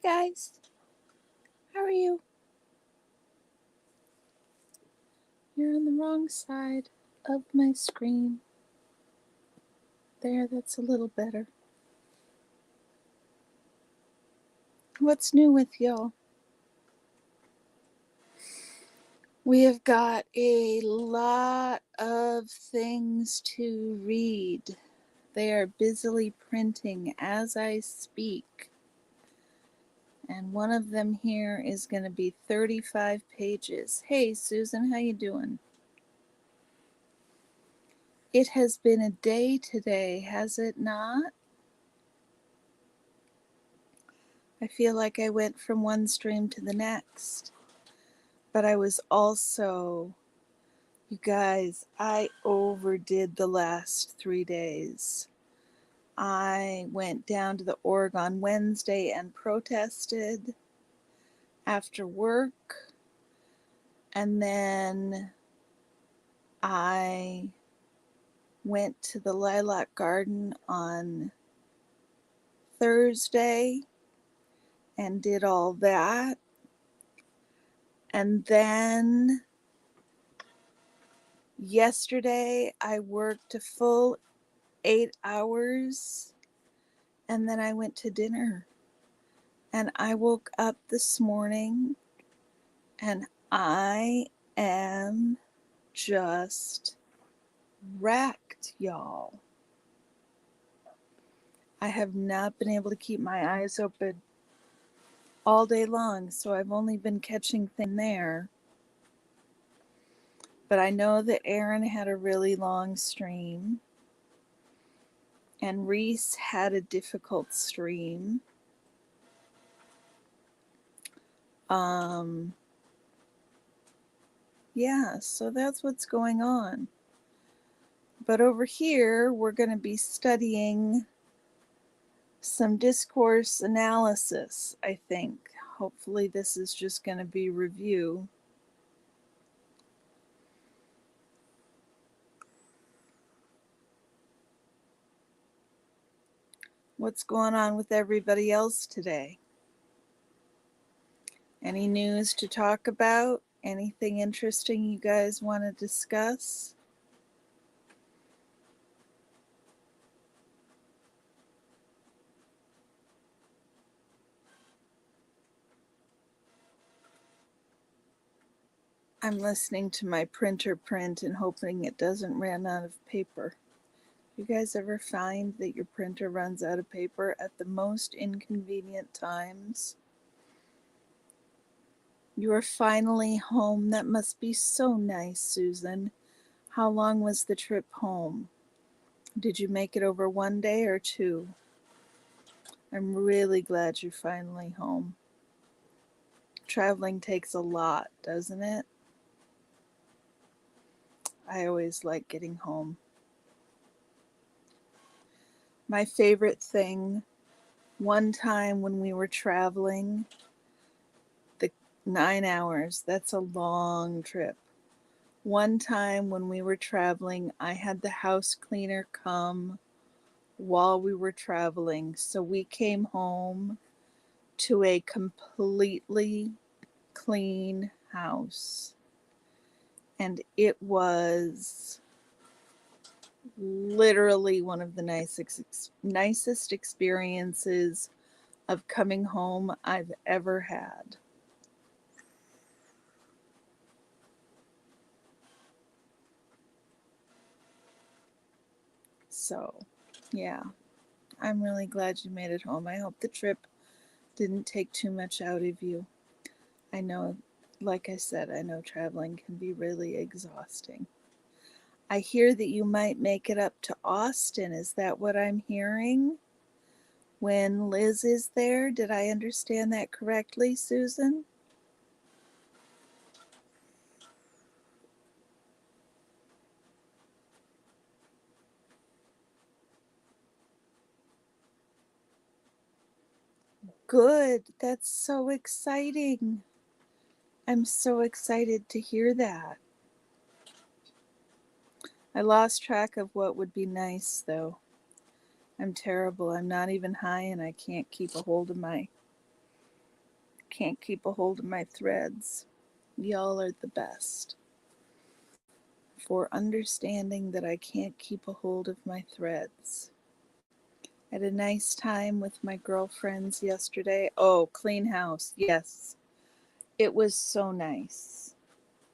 guys, how are you? You're on the wrong side of my screen. There, that's a little better. What's new with y'all? We have got a lot of things to read. They are busily printing as I speak. And one of them here is going to be 35 pages. Hey, Susan, how you doing? It has been a day today, has it not? I feel like I went from one stream to the next. But I was also, you guys, I overdid the last 3 days. I went down to the Oregon Wednesday and protested after work. And then I went to the Lilac Garden on Thursday and did all that. And then yesterday I worked a full 8 hours and then I went to dinner. And I woke up this morning and I am just wrecked, y'all. I have not been able to keep my eyes open all day long, so I've only been catching things there. But I know that Aaron had a really long stream, and Reese had a difficult stream. Yeah, so that's what's going on. But over here, we're going to be studying some discourse analysis, I think. Hopefully this is just going to be review. What's going on with everybody else today? Any news to talk about? Anything interesting you guys want to discuss? I'm listening to my printer print and hoping it doesn't run out of paper. You guys ever find that your printer runs out of paper at the most inconvenient times? You are finally home. That must be so nice, Susan. How long was the trip home? Did you make it over 1 day or 2? I'm really glad you're finally home. Traveling takes a lot, doesn't it? I always like getting home. My favorite thing, one time when we were traveling, the 9 hours, that's a long trip. One time when we were traveling, I had the house cleaner come while we were traveling. So we came home to a completely clean house. And it was literally one of the nicest experiences of coming home I've ever had. So, yeah, I'm really glad you made it home. I hope the trip didn't take too much out of you. I know, like I said, I know traveling can be really exhausting. I hear that you might make it up to Austin. Is that what I'm hearing? When Liz is there? Did I understand that correctly, Susan? Good. That's so exciting. I'm so excited to hear that. I lost track of what would be nice, though. I'm terrible. I'm not even high and I can't keep a hold of my can't keep a hold of my threads. Y'all are the best for understanding that I can't keep a hold of my threads. I had a nice time with my girlfriends yesterday. Oh, clean house. Yes. It was so nice.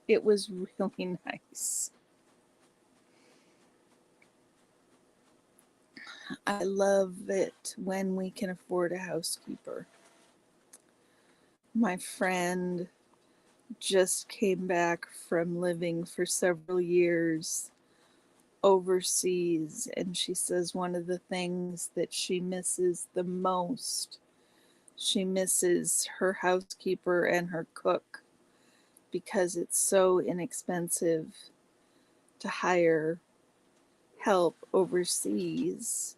It was really nice. I love it when we can afford a housekeeper. My friend just came back from living for several years overseas, and she says one of the things that she misses the most, she misses her housekeeper and her cook because it's so inexpensive to hire help overseas.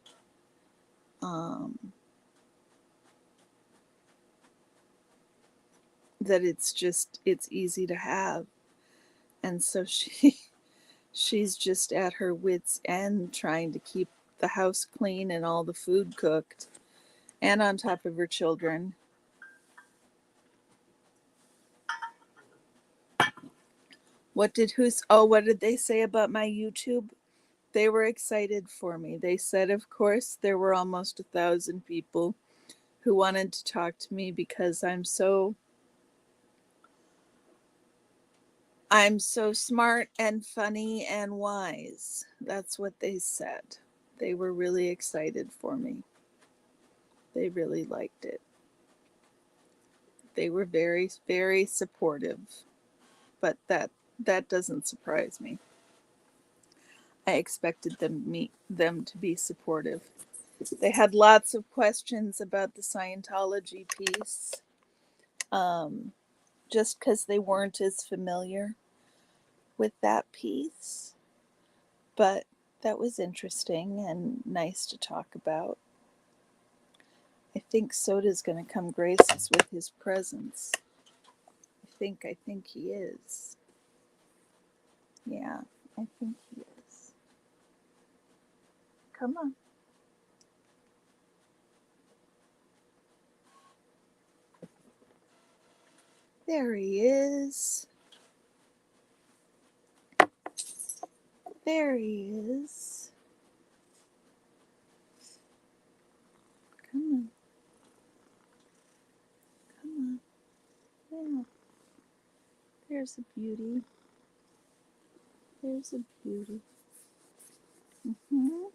That it's easy to have. And so she's just at her wits' end trying to keep the house clean and all the food cooked and on top of her children. What did they say about my YouTube? They were excited for me. They said, of course, there were almost 1,000 people who wanted to talk to me because I'm so smart and funny and wise. That's what they said. They were really excited for me. They really liked it. They were very, very supportive. But that doesn't surprise me. I expected them to be supportive. They had lots of questions about the Scientology piece, just because they weren't as familiar with that piece. But that was interesting and nice to talk about. I think Soda's going to come grace us with his presence. I think he is. Yeah, I think he is. Come on. There he is. There he is. Come on. Come on. Yeah. There's a beauty. There's a beauty. Mm-hmm.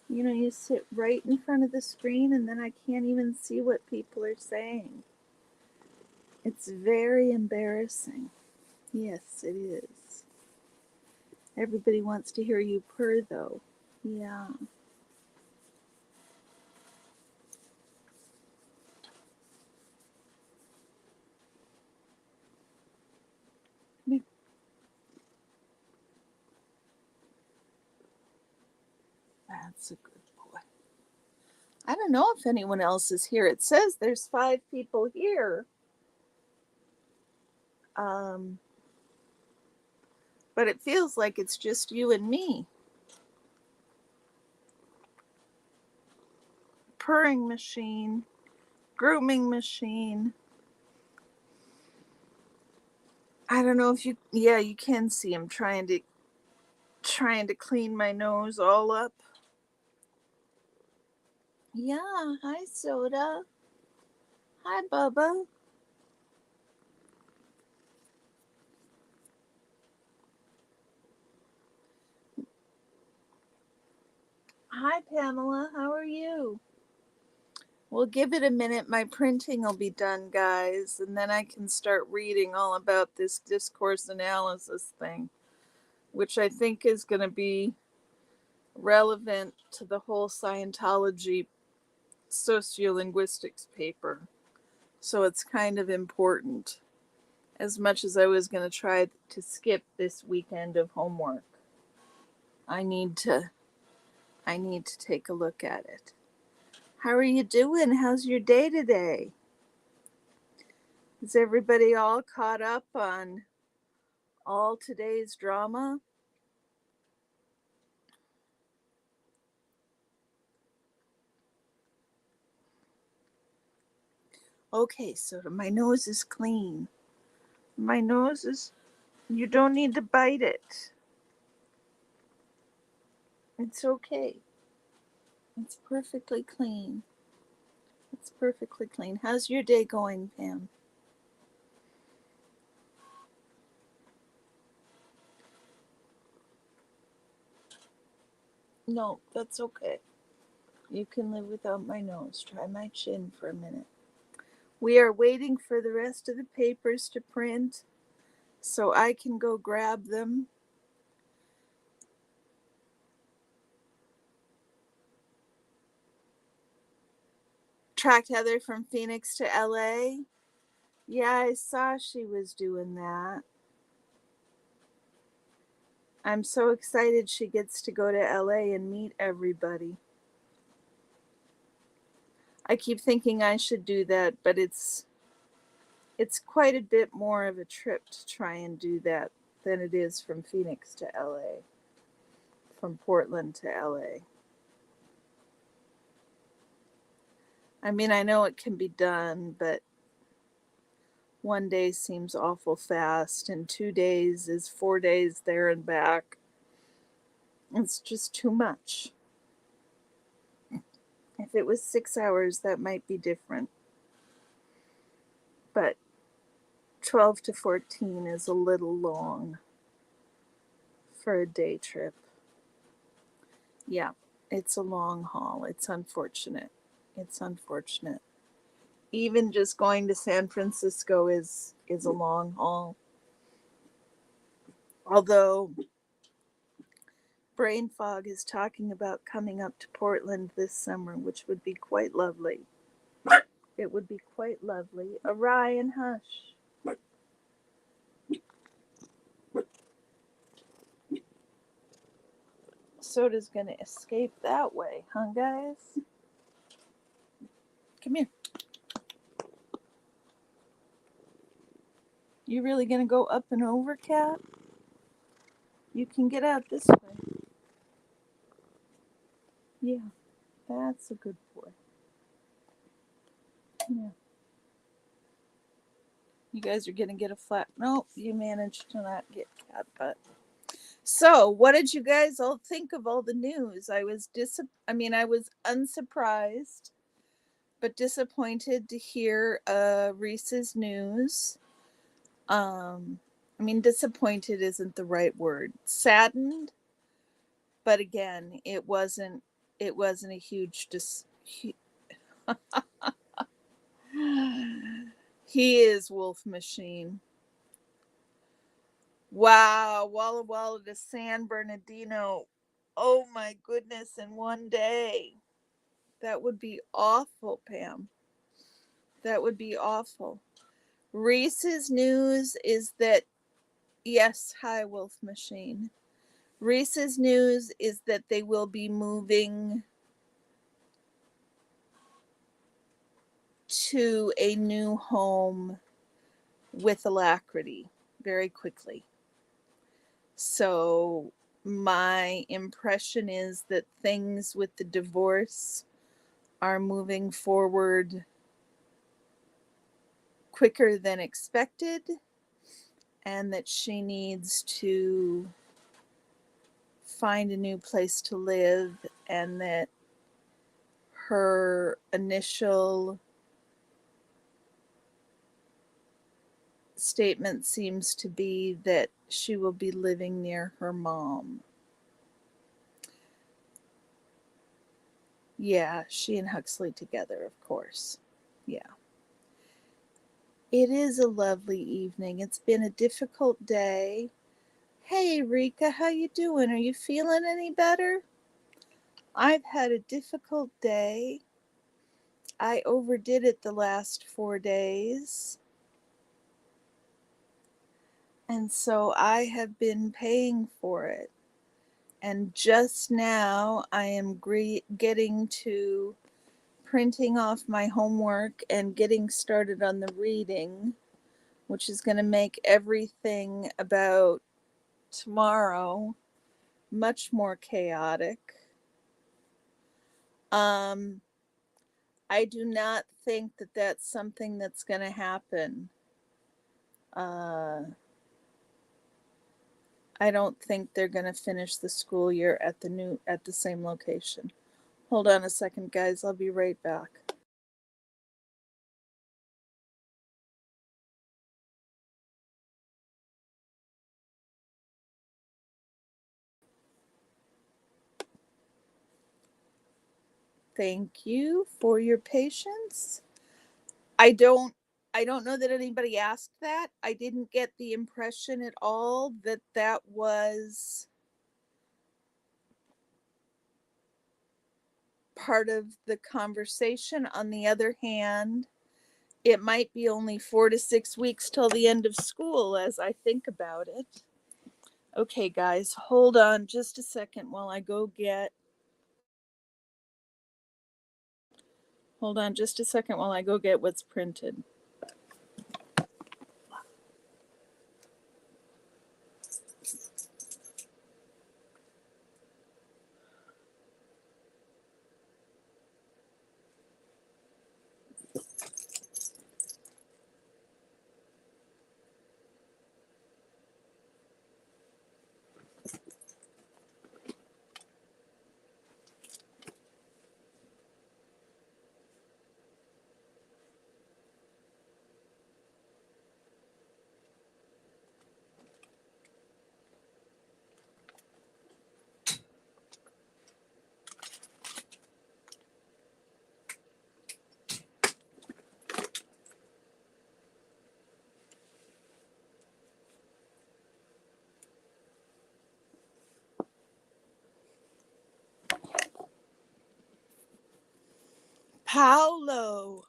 You know, you sit right in front of the screen and then I can't even see what people are saying. It's very embarrassing. Yes, it is. Everybody wants to hear you purr, though. Yeah. That's a good boy. I don't know if anyone else is here. It says there's 5 people here. Um, but it feels like it's just you and me. Purring machine, grooming machine. I don't know if you can see him trying to clean my nose all up. Yeah, hi Soda. Hi Bubba. Hi Pamela, how are you? We'll give it a minute. My printing will be done, guys, and then I can start reading all about this discourse analysis thing, which I think is going to be relevant to the whole Scientology sociolinguistics paper. So it's kind of important, as much as I was going to try to skip this weekend of homework. I need to take a look at it. How are you doing? How's your day today? Is everybody all caught up on all today's drama? Okay, so my nose is clean. My nose is, you don't need to bite it. It's okay. It's perfectly clean. It's perfectly clean. How's your day going, Pam? No, that's okay. You can live without my nose. Try my chin for a minute. We are waiting for the rest of the papers to print so I can go grab them. Tracked Heather from Phoenix to LA. Yeah, I saw she was doing that. I'm so excited she gets to go to LA and meet everybody. I keep thinking I should do that, but it's quite a bit more of a trip to try and do that than it is from Phoenix to LA, from Portland to LA. I mean, I know it can be done, but one day seems awful fast, and 2 days is 4 days there and back. It's just too much. If it was 6 hours, that might be different. But 12 to 14 is a little long for a day trip. Yeah, it's a long haul. It's unfortunate. It's unfortunate. Even just going to San Francisco is a long haul. Although Brain Fog is talking about coming up to Portland this summer, which would be quite lovely. It would be quite lovely. Orion, hush. Soda's gonna escape that way, huh, guys? Come here. You really gonna go up and over, cat? You can get out this way. Yeah, that's a good boy. Yeah. You guys are gonna get a flat. Nope, you managed to not get cat butt. So, what did you guys all think of all the news? I was I was unsurprised, but disappointed to hear Reese's news. I mean, disappointed isn't the right word. Saddened, but again, it wasn't a huge he is Wolf Machine. Wow, Walla Walla to San Bernardino. Oh my goodness, in one day. That would be awful, Pam. That would be awful. Reese's news is that, yes, hi, Wolf Machine. Reese's news is that they will be moving to a new home with alacrity very quickly. So, my impression is that things with the divorce are moving forward quicker than expected, and that she needs to find a new place to live, and that her initial statement seems to be that she will be living near her mom. Yeah, she and Huxley together, of course. Yeah. It is a lovely evening. It's been a difficult day. Hey, Rika, how you doing? Are you feeling any better? I've had a difficult day. I overdid it the last 4 days. And so I have been paying for it. And just now I am getting to printing off my homework and getting started on the reading, which is going to make everything about tomorrow much more chaotic. Um, I do not think that that's something that's going to happen. I don't think they're going to finish the school year at the same location. Hold on a second, guys. I'll be right back. Thank you for your patience. I don't know that anybody asked that. I didn't get the impression at all that that was part of the conversation. On the other hand, it might be only 4 to 6 weeks till the end of school as I think about it. Okay, guys, hold on just a second while I go get what's printed. Paolo,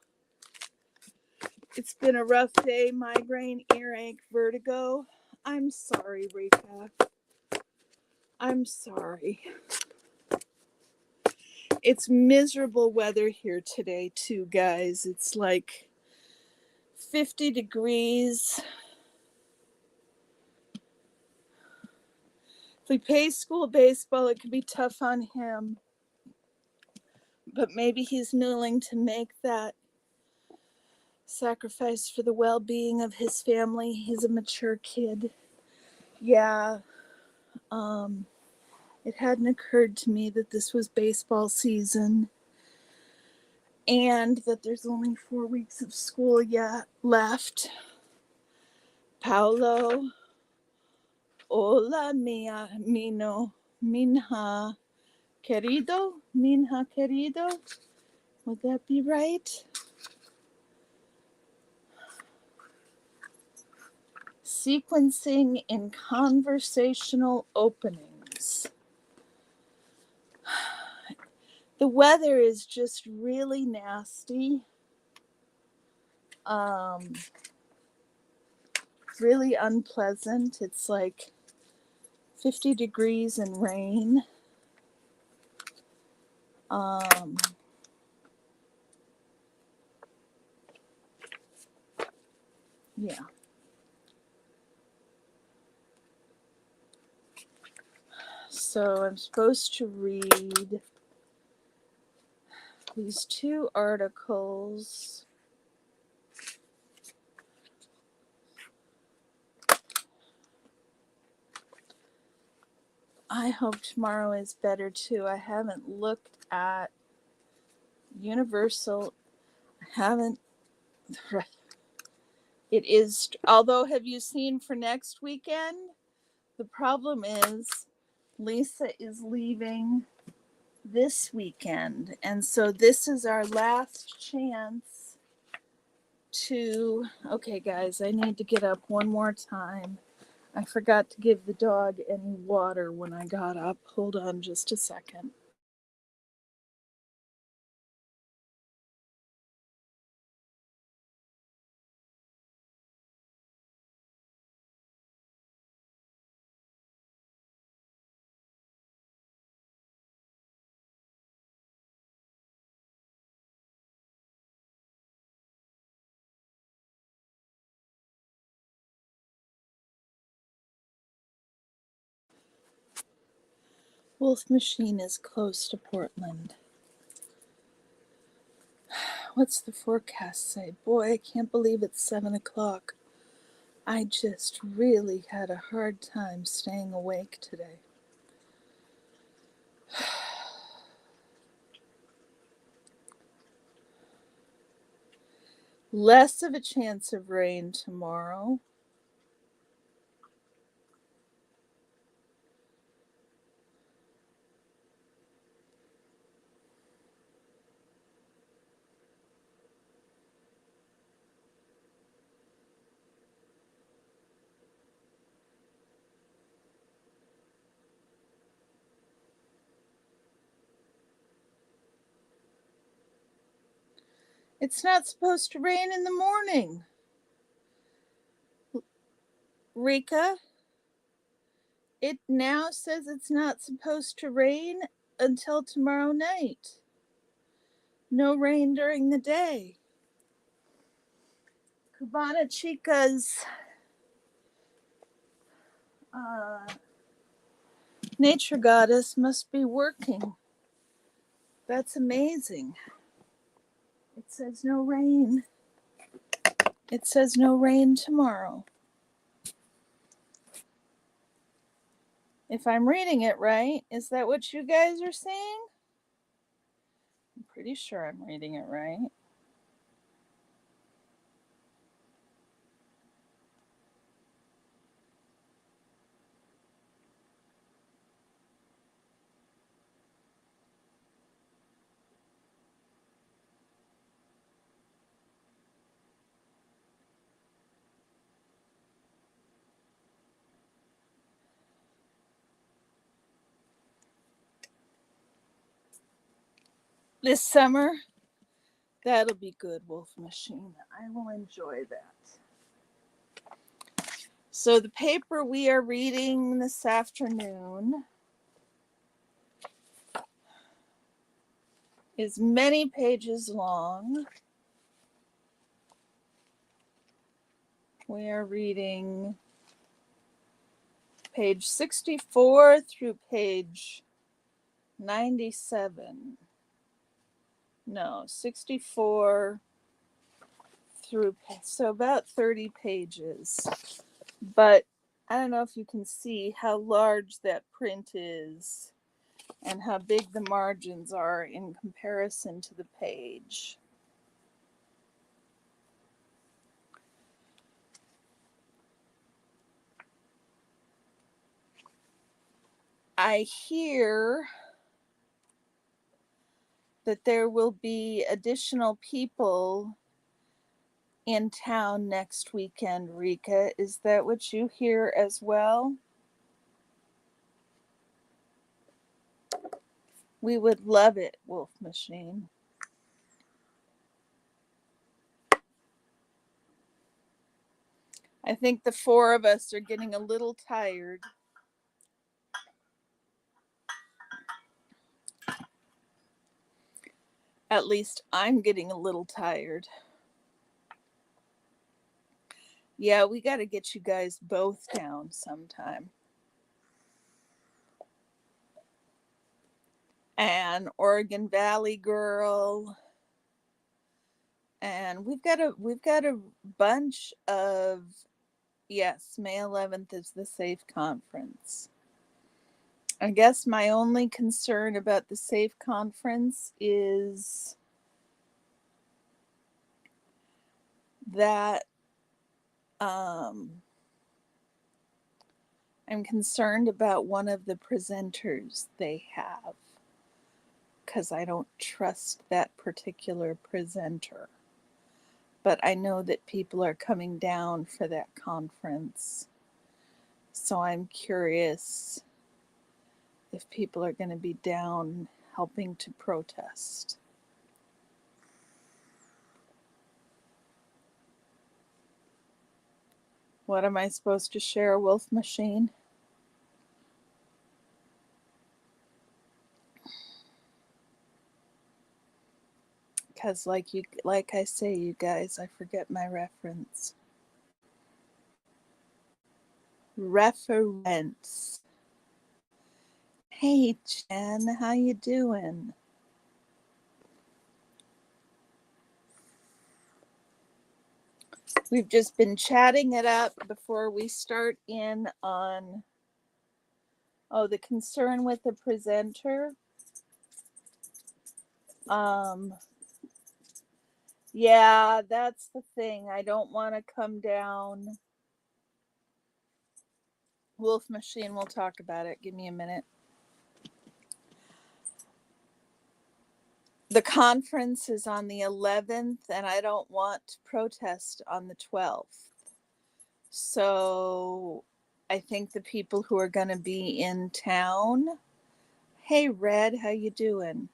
it's been a rough day. Migraine, earache, vertigo. I'm sorry, Rika. I'm sorry. It's miserable weather here today, too, guys. It's like 50 degrees. If we play school baseball, it could be tough on him. But maybe he's willing to make that sacrifice for the well-being of his family. He's a mature kid. Yeah. It hadn't occurred to me that this was baseball season and that there's only 4 weeks of school yet left. Paolo, hola mia, minha querido, would that be right? Sequencing in conversational openings. The weather is just really nasty. Really unpleasant. It's like 50 degrees and rain. Yeah. So I'm supposed to read these 2 articles. I hope tomorrow is better too. I haven't looked at Universal. I haven't. It is, although, have you seen for next weekend? The problem is Lisa is leaving this weekend. And so this is our last chance to, okay, guys, I need to get up one more time. I forgot to give the dog any water when I got up. Hold on just a second. Wolf Machine is close to Portland. What's the forecast say? Boy, I can't believe it's 7 o'clock. I just really had a hard time staying awake today. Less of a chance of rain tomorrow. It's not supposed to rain in the morning. Rika, it now says it's not supposed to rain until tomorrow night. No rain during the day. Cabana Chica's nature goddess must be working. That's amazing. It says no rain. It says no rain tomorrow. If I'm reading it right, is that what you guys are saying? I'm pretty sure I'm reading it right. This summer, that'll be good, Wolf Machine. I will enjoy that. So the paper we are reading this afternoon is many pages long. We are reading page 64 through page 97. No, 64 through, so about 30 pages. But I don't know if you can see how large that print is and how big the margins are in comparison to the page. I hear that there will be additional people in town next weekend, Rika. Is that what you hear as well? We would love it, Wolf Machine. I think the four of us are getting a little tired. At least I'm getting a little tired. Yeah, we got to get you guys both down sometime. And Oregon Valley Girl. And we've got a bunch of, yes, May 11th is the SAFE conference. I guess my only concern about the SAFE conference is that I'm concerned about one of the presenters they have, because I don't trust that particular presenter. But I know that people are coming down for that conference. So I'm curious if people are going to be down helping to protest. What am I supposed to share, Wolf Machine? Because like I say, you guys, I forget my reference. Reference. Hey, Jen, how you doing? We've just been chatting it up before we start in on, the concern with the presenter. Yeah, that's the thing. I don't want to come down. Wolf Machine, we'll talk about it. Give me a minute. The conference is on the 11th, and I don't want to protest on the 12th. So I think the people who are going to be in town. Hey, Red, how you doing?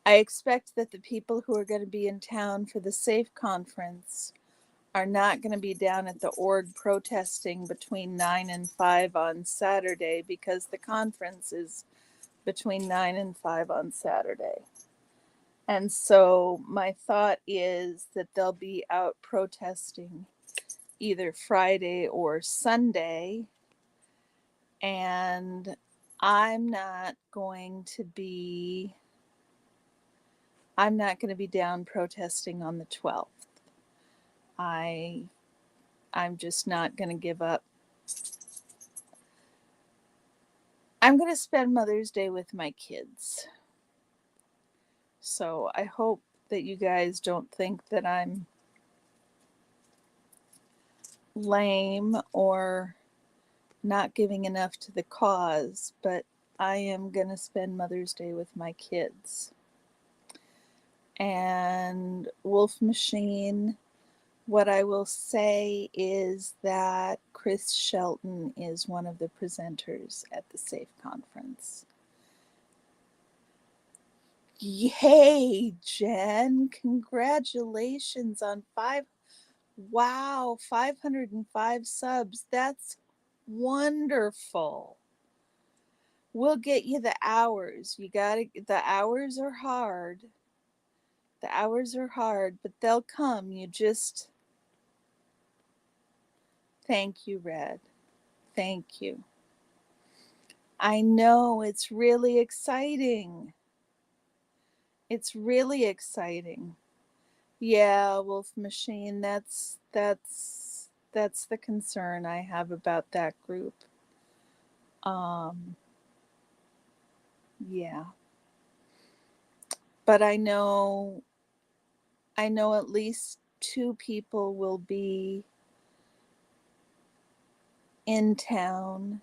I expect that the people who are going to be in town for the SAFE conference are not going to be down at the org protesting between 9 and 5 on Saturday, because the conference is between 9 and 5 on Saturday. And so my thought is that they'll be out protesting either Friday or Sunday. And I'm not going to be down protesting on the 12th. I'm just not going to give up. I'm going to spend Mother's Day with my kids. So I hope that you guys don't think that I'm lame or not giving enough to the cause, but I am going to spend Mother's Day with my kids. And Wolf Machine, what I will say is that Chris Shelton is one of the presenters at the SAFE conference. Yay, Jen, congratulations on 505 subs. That's wonderful. We'll get you the hours. The hours are hard. But they'll come. Thank you, Red. Thank you. I know, it's really exciting. Yeah, Wolf Machine, that's the concern I have about that group. Yeah. But I know at least 2 people will be in town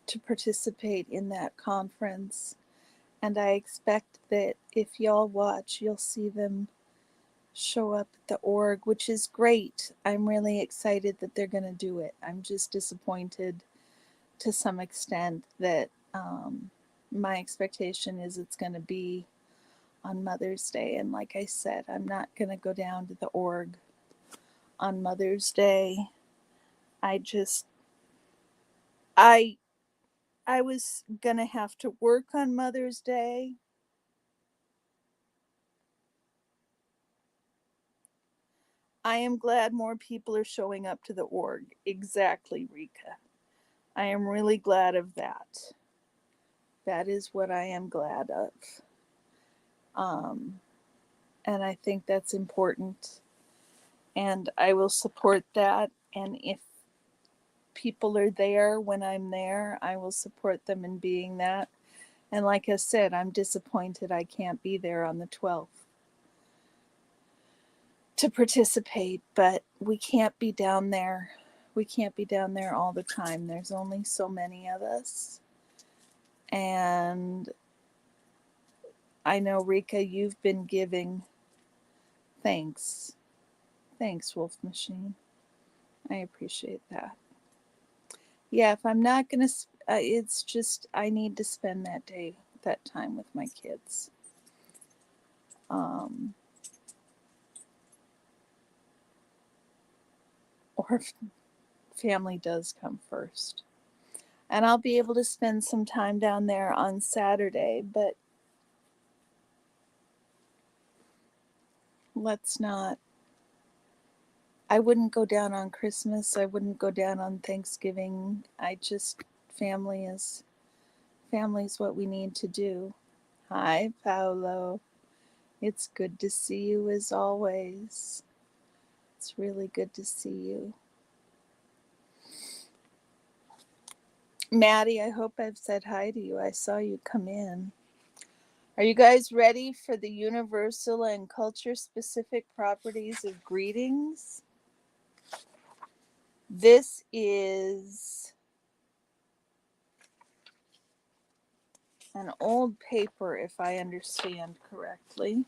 to participate in that conference. And I expect that if y'all watch, you'll see them show up at the org, which is great. I'm really excited that they're going to do it. I'm just disappointed to some extent that my expectation is it's going to be on Mother's Day. And like I said, I'm not going to go down to the org on Mother's Day. I was going to have to work on Mother's Day. I am glad more people are showing up to the org. Exactly, Rika. I am really glad of that. That is what I am glad of. And I think that's important. And I will support that. And if people are there when I'm there, I will support them in being that. And like I said, I'm disappointed I can't be there on the 12th to participate, but we can't be down there. We can't be down there all the time. There's only so many of us. And I know, Rika, you've been giving. Thanks. Thanks, Wolf Machine. I appreciate that. Yeah, if I'm not going to, it's just, I need to spend that time with my kids. Or family does come first. And I'll be able to spend some time down there on Saturday, but let's not. I wouldn't go down on Christmas. I wouldn't go down on Thanksgiving. Family's what we need to do. Hi, Paolo. It's good to see you as always. It's really good to see you. Maddie, I hope I've said hi to you. I saw you come in. Are you guys ready for the universal and culture-specific properties of greetings? This is an old paper, if I understand correctly.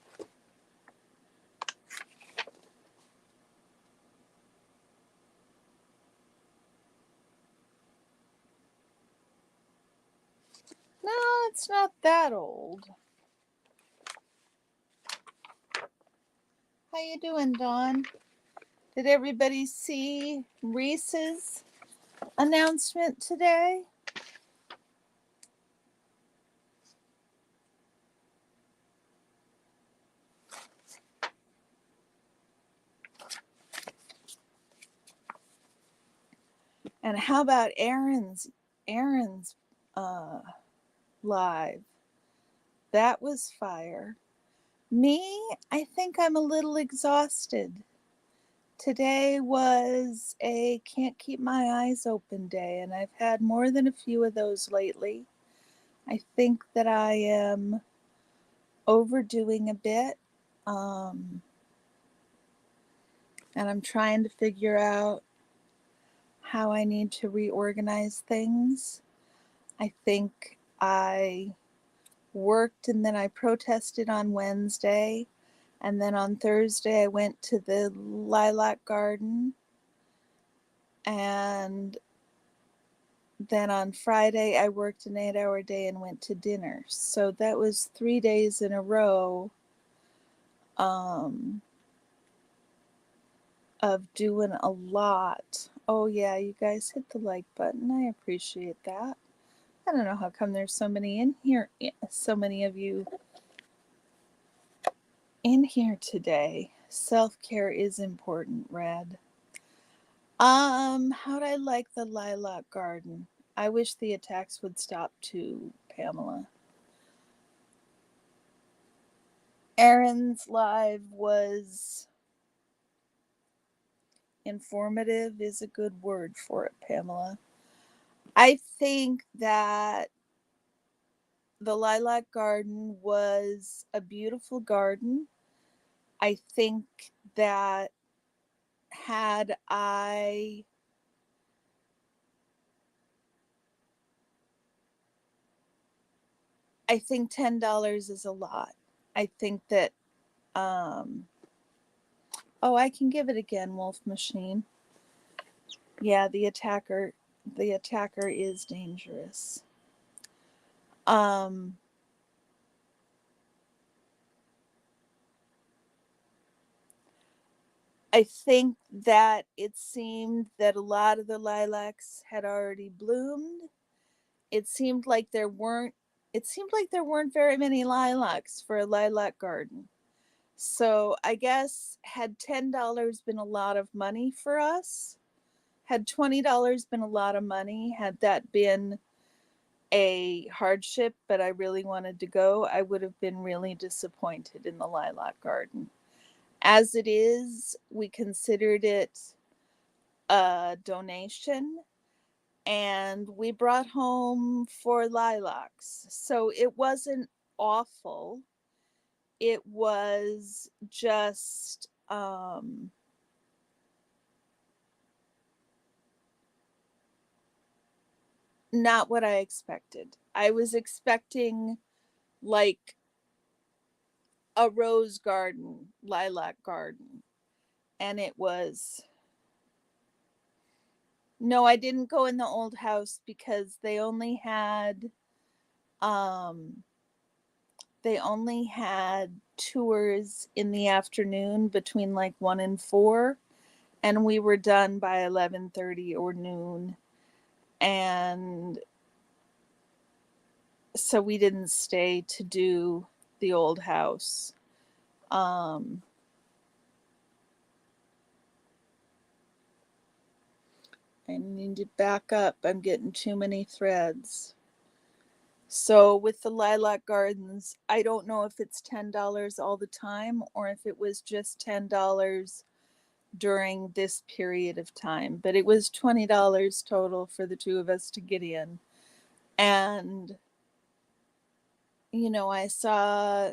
No, it's not that old. How you doing, Dawn? Did everybody see Reese's announcement today? And how about Aaron's uh, live? That was fire. Me, I think I'm a little exhausted. Today was a can't keep my eyes open day, and I've had more than a few of those lately. I think that I am overdoing a bit, and I'm trying to figure out how I need to reorganize things. I think I worked and then I protested on Wednesday. And then on Thursday, I went to the lilac garden. And then on Friday, I worked an 8-hour day and went to dinner. So that was 3 days in a row of doing a lot. Oh, yeah, you guys hit the like button. I appreciate that. I don't know how come there's so many in here, so many of you in here today. Self-care is important, Red. How'd I like the lilac garden? I wish the attacks would stop too, Pamela. Aaron's live was informative, is a good word for it, Pamela. I think that the lilac garden was a beautiful garden. I think that had I think $10 is a lot. I think that oh, I can give it again, Wolf Machine. Yeah, the attacker is dangerous. I think that it seemed that a lot of the lilacs had already bloomed. It seemed like there weren't very many lilacs for a lilac garden. So I guess had $10 been a lot of money for us, had $20 been a lot of money, had that been a hardship, but I really wanted to go, I would have been really disappointed in the lilac garden. As it is, we considered it a donation and we brought home 4 lilacs. So it wasn't awful. It was just not what I expected. I was expecting like a rose garden, lilac garden. And it was no, I didn't go in the old house because they only had tours in the afternoon between like 1 and 4, and we were done by 11:30 or noon. And so we didn't stay to do the old house. I need to back up. I'm getting too many threads. So with the lilac gardens, I don't know if it's $10 all the time or if it was just $10 during this period of time, but it was $20 total for the two of us to get in. And, I saw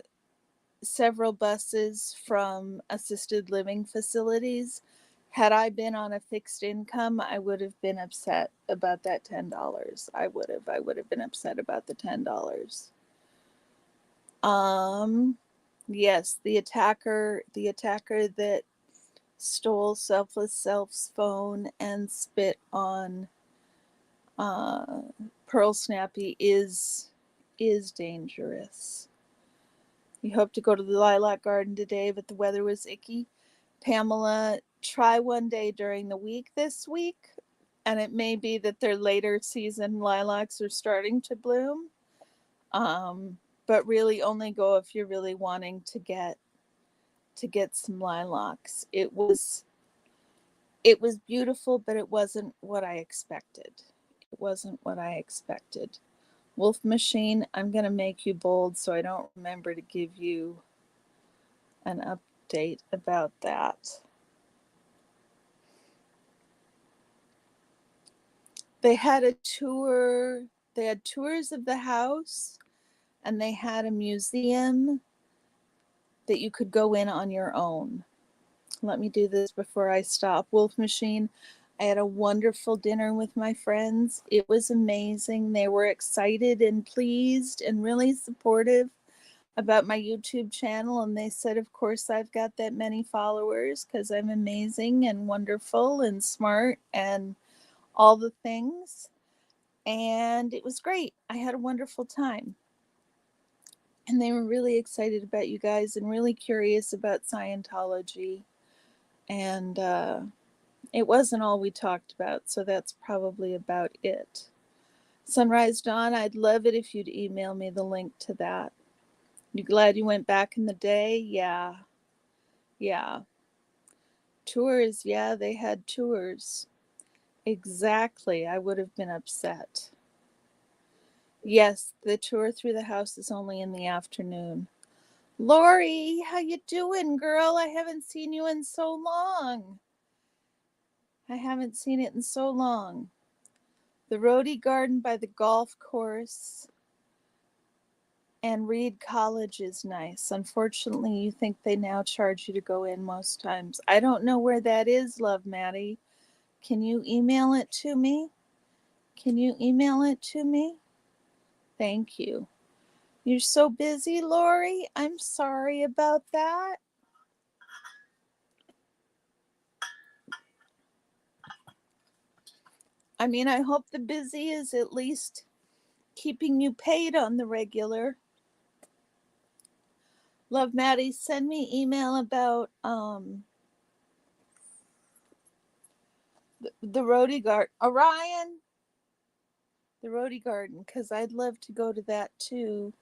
several buses from assisted living facilities. Had I been on a fixed income, I would have been upset about that $10. I would have been upset about the $10. Um, yes, the attacker that stole Selfless Self's phone and spit on uh, Pearl Snappy is dangerous. We hope to go to the lilac garden today, but the weather was icky. Pamela, try one day during the week this week, and it may be that their later season lilacs are starting to bloom. Um, but really only go if you're really wanting to get some lilacs. It was beautiful, but it wasn't what I expected. It wasn't what I expected. Wolf Machine, I'm going to make you bold so I don't remember to give you an update about that. They had a tour, they had tours of the house, and they had a museum that you could go in on your own. Let me do this before I stop. Wolf Machine, I had a wonderful dinner with my friends. It was amazing. They were excited and pleased and really supportive about my YouTube channel. And they said, of course, I've got that many followers because I'm amazing and wonderful and smart and all the things. And it was great. I had a wonderful time. And they were really excited about you guys and really curious about Scientology. And it wasn't all we talked about, so that's probably about it. Sunrise Dawn, I'd love it if you'd email me the link to that. You glad you went back in the day? Yeah. Yeah. Tours, yeah, they had tours. Exactly. I would have been upset. Yes, the tour through the house is only in the afternoon. Lori, how you doing, girl? I haven't seen you in so long. I haven't seen it in so long. The Rhodey Garden by the golf course and Reed College is nice. Unfortunately, you think they now charge you to go in most times. I don't know where that is, Love Maddie. Can you email it to me? Can you email it to me? Thank you. You're so busy, Lori. I'm sorry about that. I mean, I hope the busy is at least keeping you paid on the regular. Love Maddie, send me email about the Rhodey Garden. Orion, the Rhodey Garden, because I'd love to go to that too.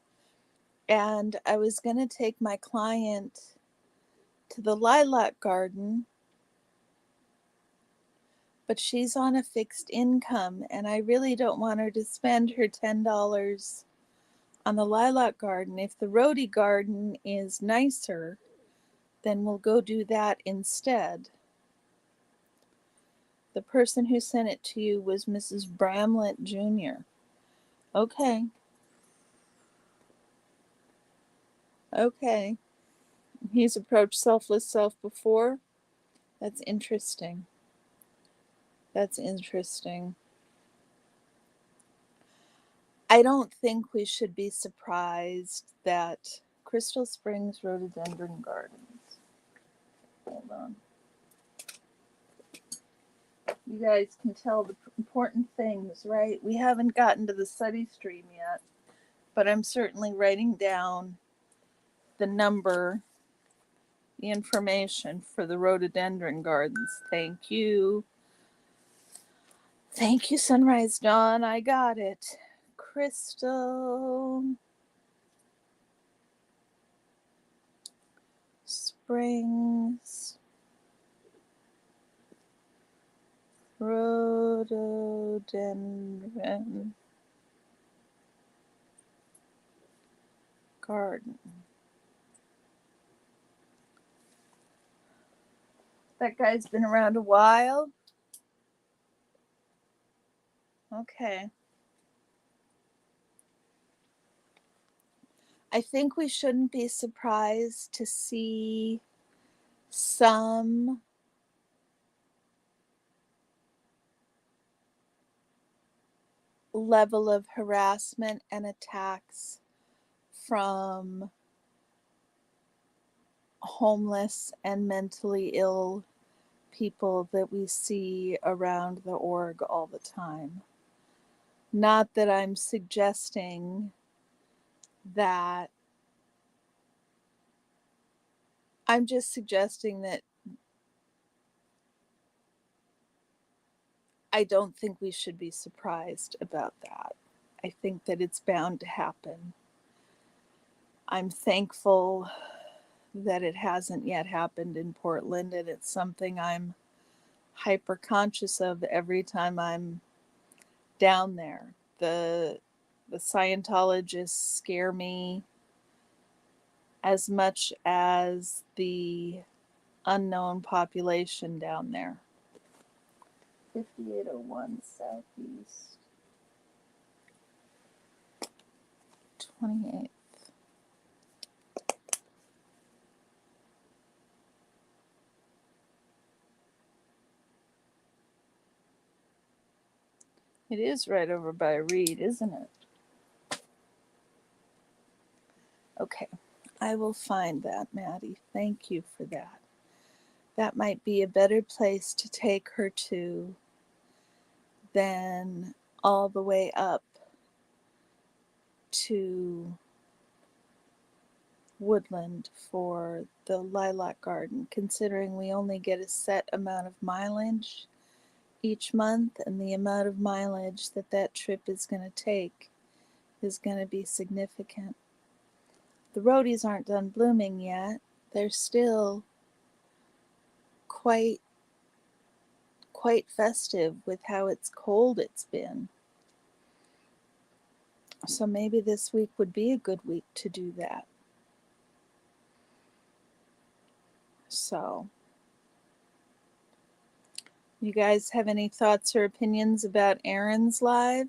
And I was going to take my client to the Lilac Garden, but she's on a fixed income, and I really don't want her to spend her $10 on the Lilac Garden. If the Rhodey Garden is nicer, then we'll go do that instead. The person who sent it to you was Mrs. Bramlett Jr. Okay. Okay. He's approached Selfless Self before. That's interesting. That's interesting. I don't think we should be surprised that Crystal Springs Rhododendron Gardens. Hold on. You guys can tell the important things, right? We haven't gotten to the study stream yet, but I'm certainly writing down the number, the information for the rhododendron gardens. Thank you. Thank you, Sunrise Dawn. I got it. Crystal Springs Rhododendron garden. That guy's been around a while. Okay. I think we shouldn't be surprised to see some level of harassment and attacks from homeless and mentally ill people that we see around the org all the time. Not that I'm suggesting that, I'm just suggesting that I don't think we should be surprised about that. I think that it's bound to happen. I'm thankful that it hasn't yet happened in Portland, and it's something I'm hyper conscious of every time I'm down there. The Scientologists scare me as much as the unknown population down there. 5801 Southeast 28th. It is right over by Reed, isn't it? Okay, I will find that, Maddie. Thank you for that. That might be a better place to take her to than all the way up to Woodland for the lilac garden, considering we only get a set amount of mileage each month, and the amount of mileage that that trip is going to take is going to be significant. The roadies aren't done blooming yet. They're still quite festive with how cold it's been. So maybe this week would be a good week to do that. So, you guys have any thoughts or opinions about Aaron's live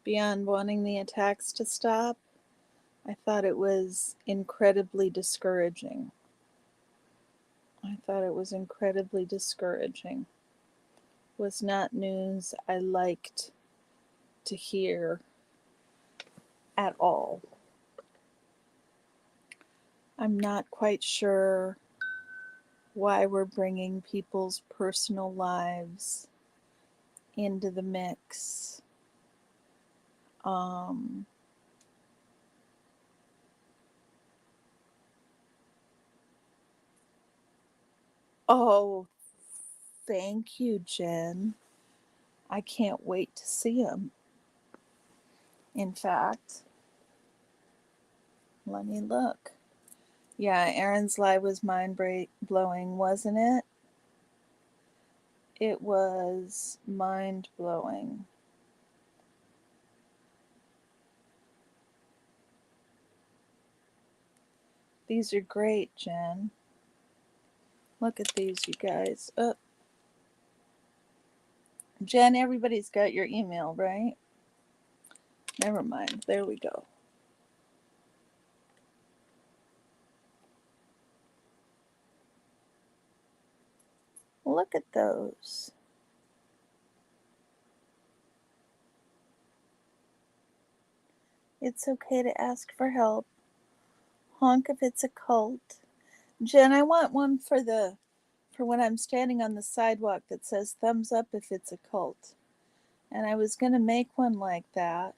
beyond wanting the attacks to stop? I thought it was incredibly discouraging. Was not news I liked to hear at all. I'm not quite sure why we're bringing people's personal lives into the mix. Oh, thank you, Jen. I can't wait to see him. In fact, let me look. Yeah, Aaron's live was mind-blowing, wasn't it? It was mind-blowing. These are great, Jen. Look at these, you guys. Oh. Jen, everybody's got your email, right? Never mind. There we go. Look at those. It's okay to ask for help. Honk if it's a cult. Jen, I want one for when I'm standing on the sidewalk that says thumbs up if it's a cult. And I was going to make one like that.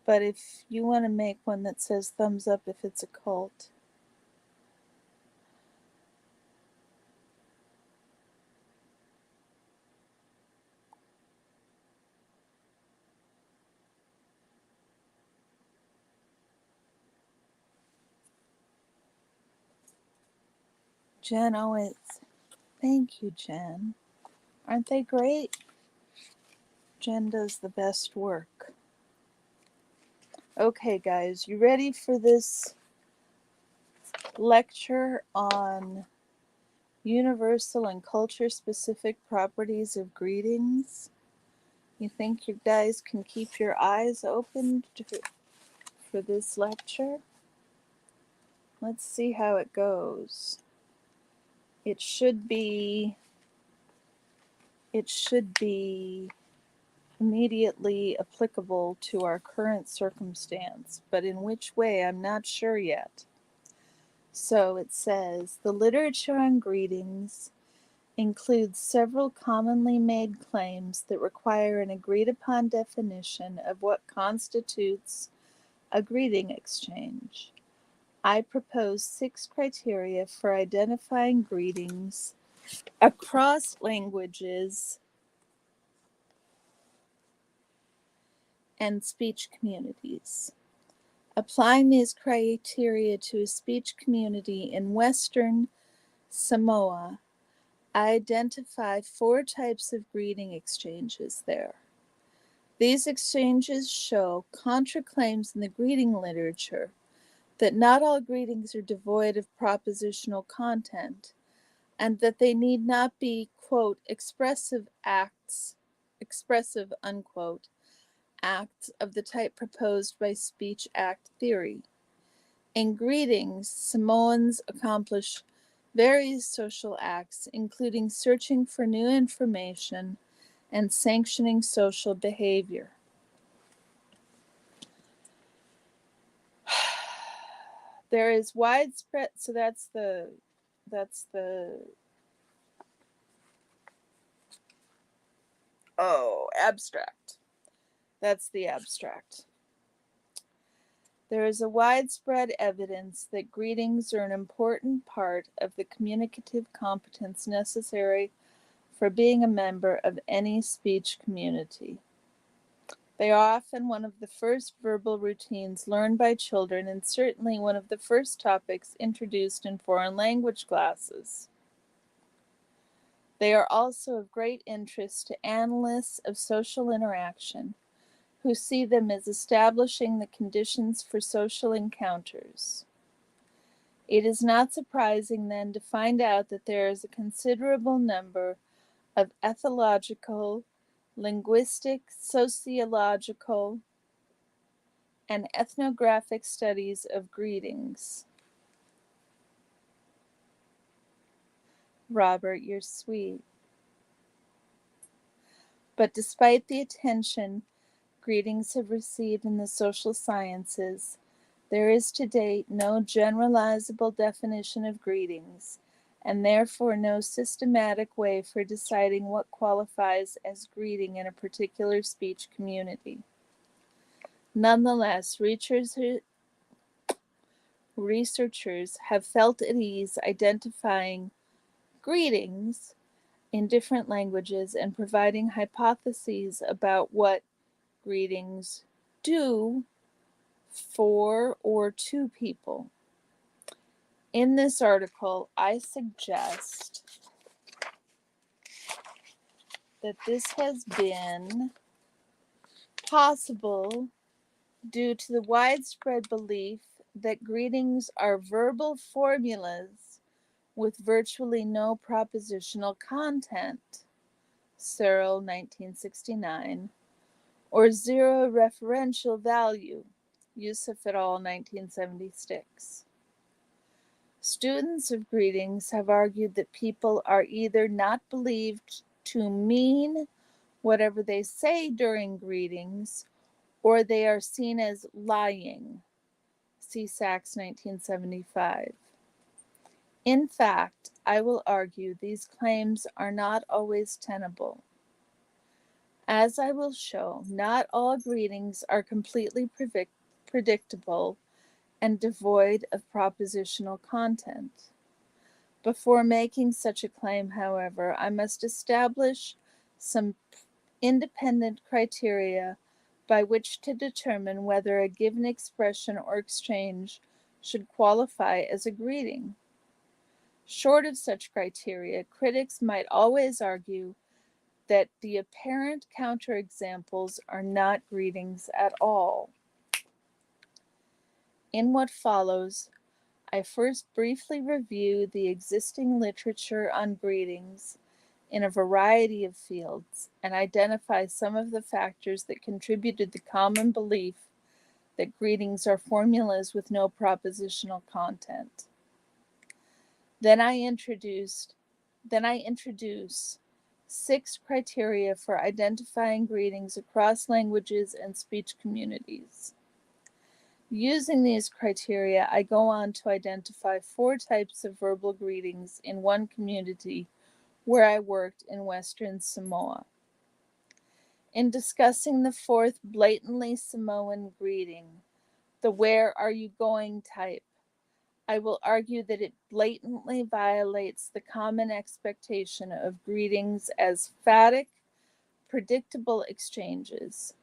But if you want to make one that says thumbs up if it's a cult. Jen always. Thank you, Jen. Aren't they great? Jen does the best work. Okay, guys, you ready for this lecture on universal and culture-specific properties of greetings? You think you guys can keep your eyes open for this lecture? Let's see how it goes. It should be immediately applicable to our current circumstance, but in which way I'm not sure yet. So it says, the literature on greetings includes several commonly made claims that require an agreed upon definition of what constitutes a greeting exchange. I propose 6 criteria for identifying greetings across languages and speech communities. Applying these criteria to a speech community in Western Samoa, I identify 4 types of greeting exchanges there. These exchanges show contraclaims in the greeting literature that not all greetings are devoid of propositional content, and that they need not be, quote, expressive, unquote, acts of the type proposed by speech act theory. In greetings, Samoans accomplish various social acts, including searching for new information and sanctioning social behavior. There is widespread, so that's the abstract. That's the abstract. There is a widespread evidence that greetings are an important part of the communicative competence necessary for being a member of any speech community. They are often one of the first verbal routines learned by children, and certainly one of the first topics introduced in foreign language classes. They are also of great interest to analysts of social interaction, who see them as establishing the conditions for social encounters. It is not surprising, then, to find out that there is a considerable number of ethological, linguistic, sociological, and ethnographic studies of greetings. Robert, you're sweet. But despite the attention greetings have received in the social sciences, there is to date no generalizable definition of greetings, and therefore no systematic way for deciding what qualifies as greeting in a particular speech community. Nonetheless, researchers have felt at ease identifying greetings in different languages and providing hypotheses about what greetings do for or to people. In this article, I suggest that this has been possible due to the widespread belief that greetings are verbal formulas with virtually no propositional content, Searle, 1969, or zero referential value, Yusuf et al., 1976. Students of greetings have argued that people are either not believed to mean whatever they say during greetings, or they are seen as lying, see Sachs, 1975. In fact, I will argue these claims are not always tenable. As I will show, not all greetings are completely predictable and devoid of propositional content. Before making such a claim, however, I must establish some independent criteria by which to determine whether a given expression or exchange should qualify as a greeting. Short of such criteria, critics might always argue that the apparent counterexamples are not greetings at all. In what follows, I first briefly review the existing literature on greetings in a variety of fields and identify some of the factors that contributed to the common belief that greetings are formulas with no propositional content. Then I introduce 6 criteria for identifying greetings across languages and speech communities. Using these criteria, I go on to identify 4 types of verbal greetings in one community where I worked in Western Samoa. In discussing the 4th blatantly Samoan greeting, the "where are you going" type, I will argue that it blatantly violates the common expectation of greetings as phatic, predictable exchanges,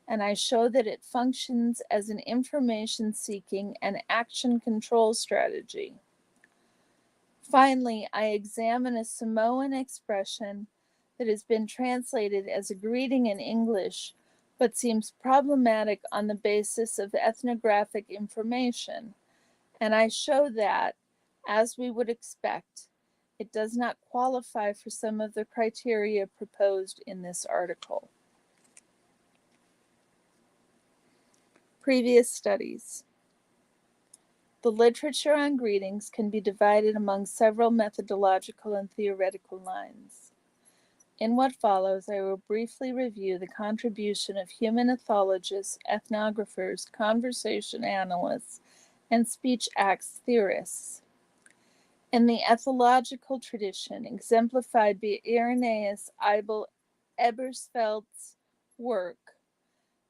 and I show that it functions as an information-seeking and action control strategy. Finally, I examine a Samoan expression that has been translated as a greeting in English, but seems problematic on the basis of ethnographic information, and I show that, as we would expect, it does not qualify for some of the criteria proposed in this article. Previous studies. The literature on greetings can be divided among several methodological and theoretical lines. In what follows, I will briefly review the contribution of human ethologists, ethnographers, conversation analysts, and speech acts theorists. In the ethological tradition, exemplified by Irenaeus Abel Ebersfeldt's work,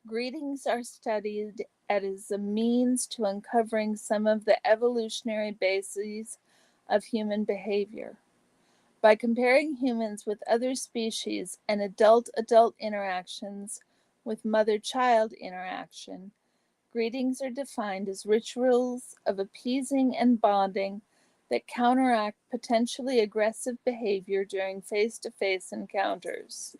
greetings are studied as a means to uncovering some of the evolutionary bases of human behavior. By comparing humans with other species and adult-adult interactions with mother-child interaction, greetings are defined as rituals of appeasing and bonding that counteract potentially aggressive behavior during face-to-face encounters.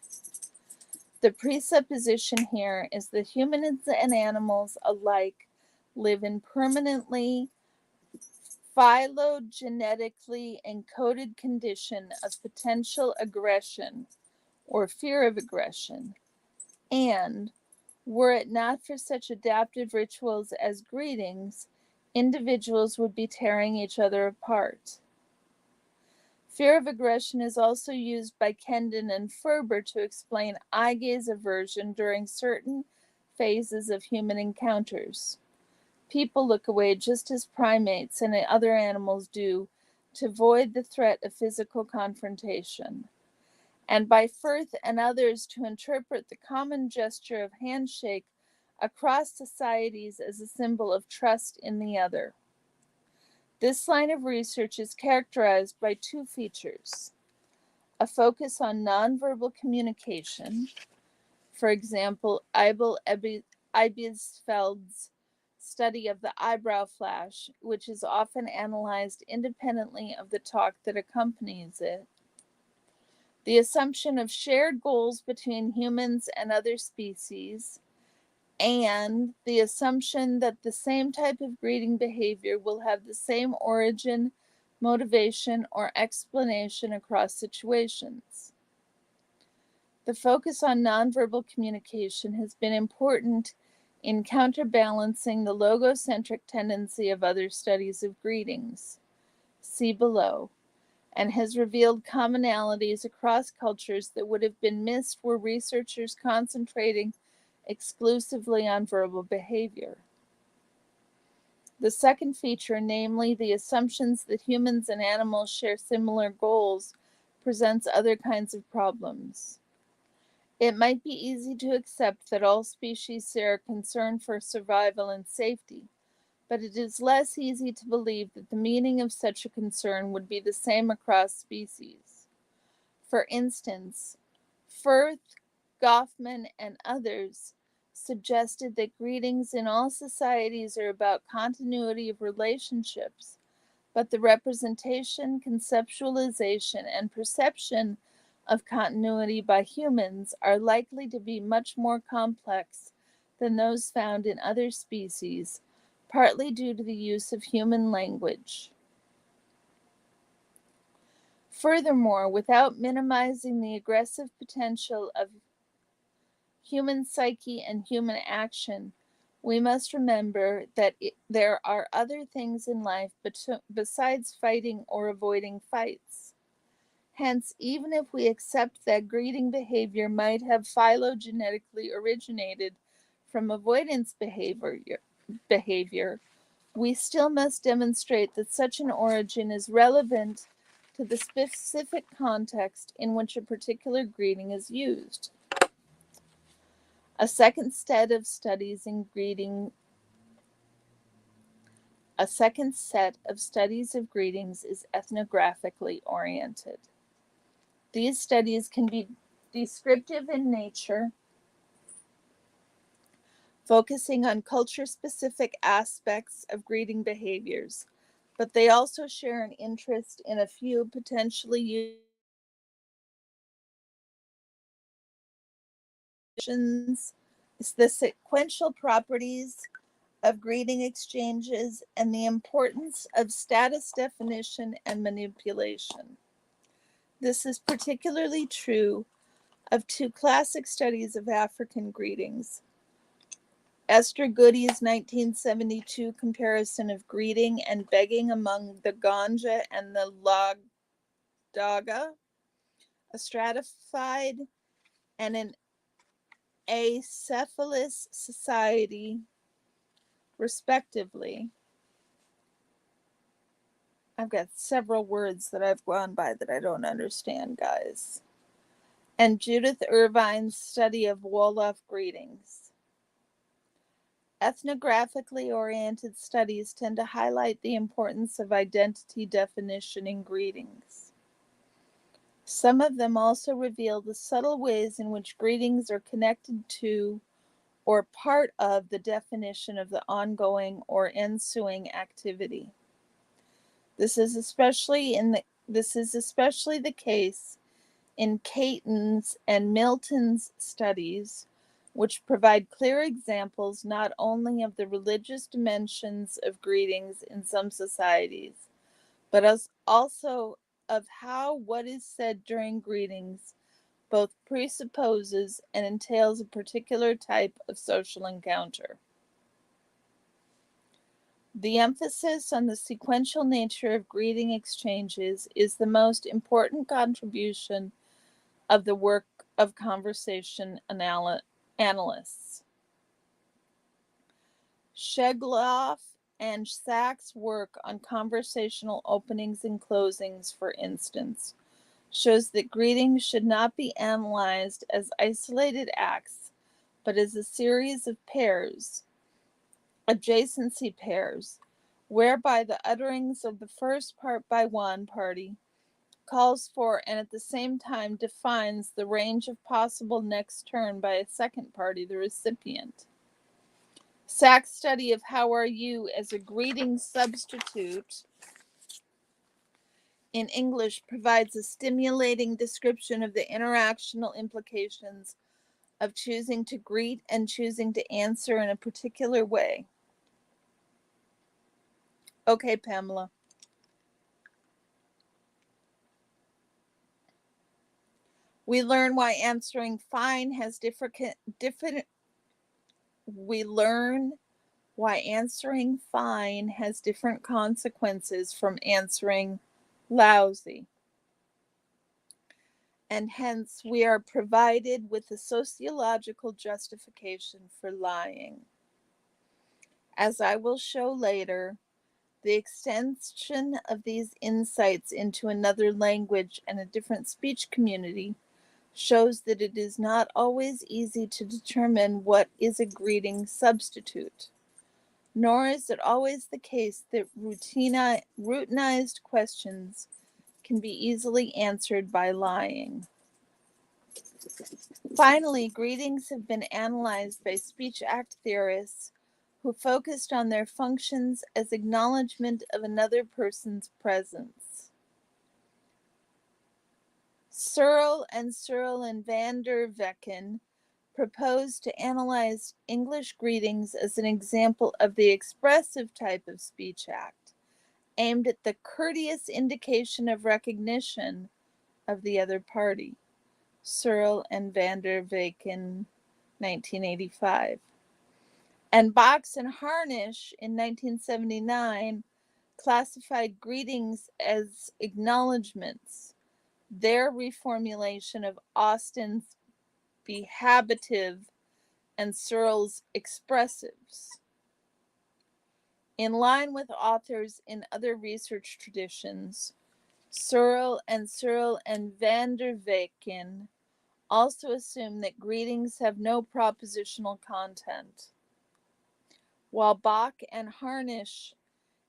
The presupposition here is that humans and animals alike live in permanently phylogenetically encoded condition of potential aggression or fear of aggression, and, were it not for such adaptive rituals as greetings, individuals would be tearing each other apart. Fear of aggression is also used by Kendon and Ferber to explain eye gaze aversion during certain phases of human encounters. People look away just as primates and other animals do to avoid the threat of physical confrontation. And by Firth and others to interpret the common gesture of handshake across societies as a symbol of trust in the other. This line of research is characterized by 2 features: a focus on nonverbal communication, for example, Abel Ebersfeldt's study of the eyebrow flash, which is often analyzed independently of the talk that accompanies it, the assumption of shared goals between humans and other species, and the assumption that the same type of greeting behavior will have the same origin, motivation, or explanation across situations. The focus on nonverbal communication has been important in counterbalancing the logocentric tendency of other studies of greetings, see below, and has revealed commonalities across cultures that would have been missed were researchers concentrating exclusively on verbal behavior. The second feature, namely the assumptions that humans and animals share similar goals, presents other kinds of problems. It might be easy to accept that all species share a concern for survival and safety, but it is less easy to believe that the meaning of such a concern would be the same across species. For instance, Firth, Goffman, and others suggested that greetings in all societies are about continuity of relationships, but the representation, conceptualization, and perception of continuity by humans are likely to be much more complex than those found in other species, partly due to the use of human language. Furthermore, without minimizing the aggressive potential of human psyche and human action, we must remember that there are other things in life besides fighting or avoiding fights. Hence, even if we accept that greeting behavior might have phylogenetically originated from avoidance behavior, we still must demonstrate that such an origin is relevant to the specific context in which a particular greeting is used. A second set of studies of greetings is ethnographically oriented. These studies can be descriptive in nature, focusing on culture-specific aspects of greeting behaviors, but they also share an interest in a few potentially useful the sequential properties of greeting exchanges and the importance of status definition and manipulation. This is particularly true of two classic studies of African greetings. Esther Goody's 1972 comparison of greeting and begging among the Ganja and the Lagdaga, a stratified and an acephalous society, respectively. I've got several words that I've gone by that I don't understand, guys. And Judith Irvine's study of Wolof greetings. Ethnographically oriented studies tend to highlight the importance of identity definition in greetings. Some of them also reveal the subtle ways in which greetings are connected to or part of the definition of the ongoing or ensuing activity. This is especially the case in Caton's and Milton's studies, which provide clear examples not only of the religious dimensions of greetings in some societies, but also of how what is said during greetings both presupposes and entails a particular type of social encounter. The emphasis on the sequential nature of greeting exchanges is the most important contribution of the work of conversation analysts. Shegloff and Sachs' work on conversational openings and closings, for instance, shows that greetings should not be analyzed as isolated acts, but as a series of pairs, adjacency pairs, whereby the utterings of the first part by one party calls for and at the same time defines the range of possible next turn by a second party, the recipient. Sachs' study of how are you as a greeting substitute in English provides a stimulating description of the interactional implications of choosing to greet and choosing to answer in a particular way. Okay, Pamela. We learn why answering fine has different consequences from answering lousy. And hence we are provided with a sociological justification for lying. As I will show later, the extension of these insights into another language and a different speech community shows that it is not always easy to determine what is a greeting substitute, nor is it always the case that routinized questions can be easily answered by lying. Finally, greetings have been analyzed by speech act theorists who focused on their functions as acknowledgement of another person's presence. Searle and van der Vecken proposed to analyze English greetings as an example of the expressive type of speech act, aimed at the courteous indication of recognition of the other party. Searle and van der Weyken, 1985. And Box and Harnish in 1979 classified greetings as acknowledgments, their reformulation of Austin's behabitive and Searle's expressives. In line with authors in other research traditions, Searle and van der Weyken also assume that greetings have no propositional content, while Bach and Harnish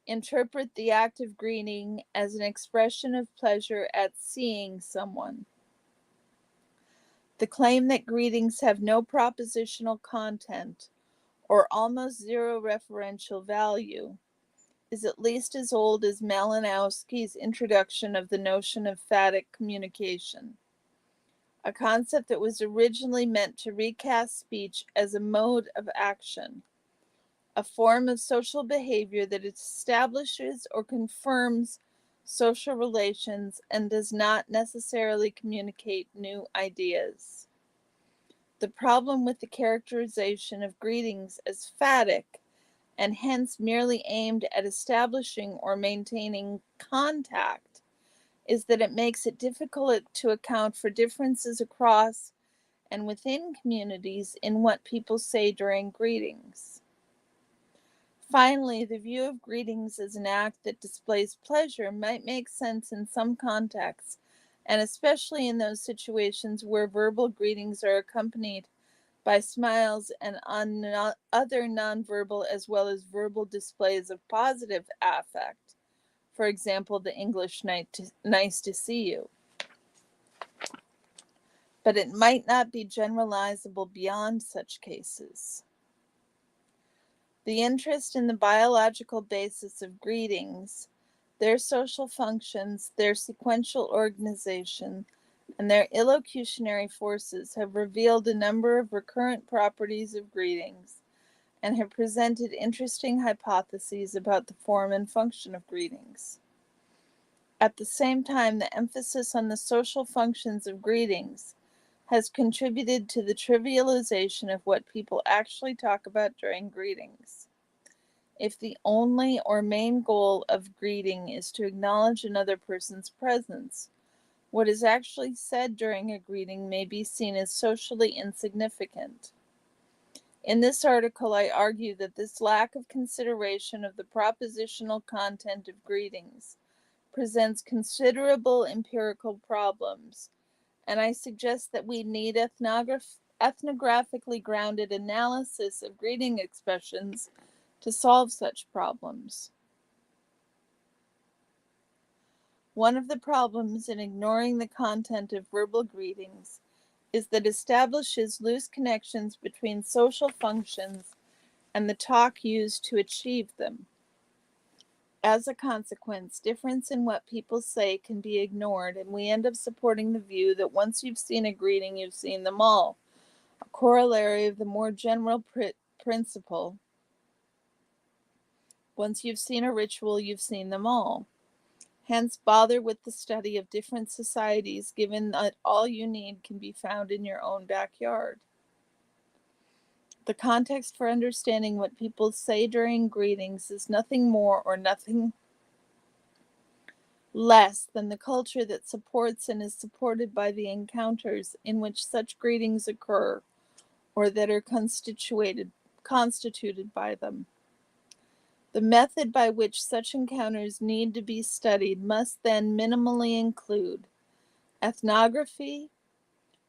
interpret the act of greeting as an expression of pleasure at seeing someone. The claim that greetings have no propositional content, or almost zero referential value, is at least as old as Malinowski's introduction of the notion of phatic communication, a concept that was originally meant to recast speech as a mode of action, a form of social behavior that establishes or confirms social relations and does not necessarily communicate new ideas. The problem with the characterization of greetings as phatic, and hence merely aimed at establishing or maintaining contact, is that it makes it difficult to account for differences across and within communities in what people say during greetings. Finally, the view of greetings as an act that displays pleasure might make sense in some contexts, and especially in those situations where verbal greetings are accompanied by smiles and other nonverbal as well as verbal displays of positive affect. For example, the English nice to see you. But it might not be generalizable beyond such cases. The interest in the biological basis of greetings, their social functions, their sequential organization, and their illocutionary forces have revealed a number of recurrent properties of greetings and have presented interesting hypotheses about the form and function of greetings. At the same time, the emphasis on the social functions of greetings has contributed to the trivialization of what people actually talk about during greetings. If the only or main goal of greeting is to acknowledge another person's presence, what is actually said during a greeting may be seen as socially insignificant. In this article, I argue that this lack of consideration of the propositional content of greetings presents considerable empirical problems, and I suggest that we need ethnographically grounded analysis of greeting expressions to solve such problems. One of the problems in ignoring the content of verbal greetings is that it establishes loose connections between social functions and the talk used to achieve them. As a consequence, difference in what people say can be ignored, and we end up supporting the view that once you've seen a greeting, you've seen them all, a corollary of the more general principle. Once you've seen a ritual, you've seen them all. Hence, bother with the study of different societies, given that all you need can be found in your own backyard. The context for understanding what people say during greetings is nothing more or nothing less than the culture that supports and is supported by the encounters in which such greetings occur, or that are constituted by them. The method by which such encounters need to be studied must then minimally include ethnography,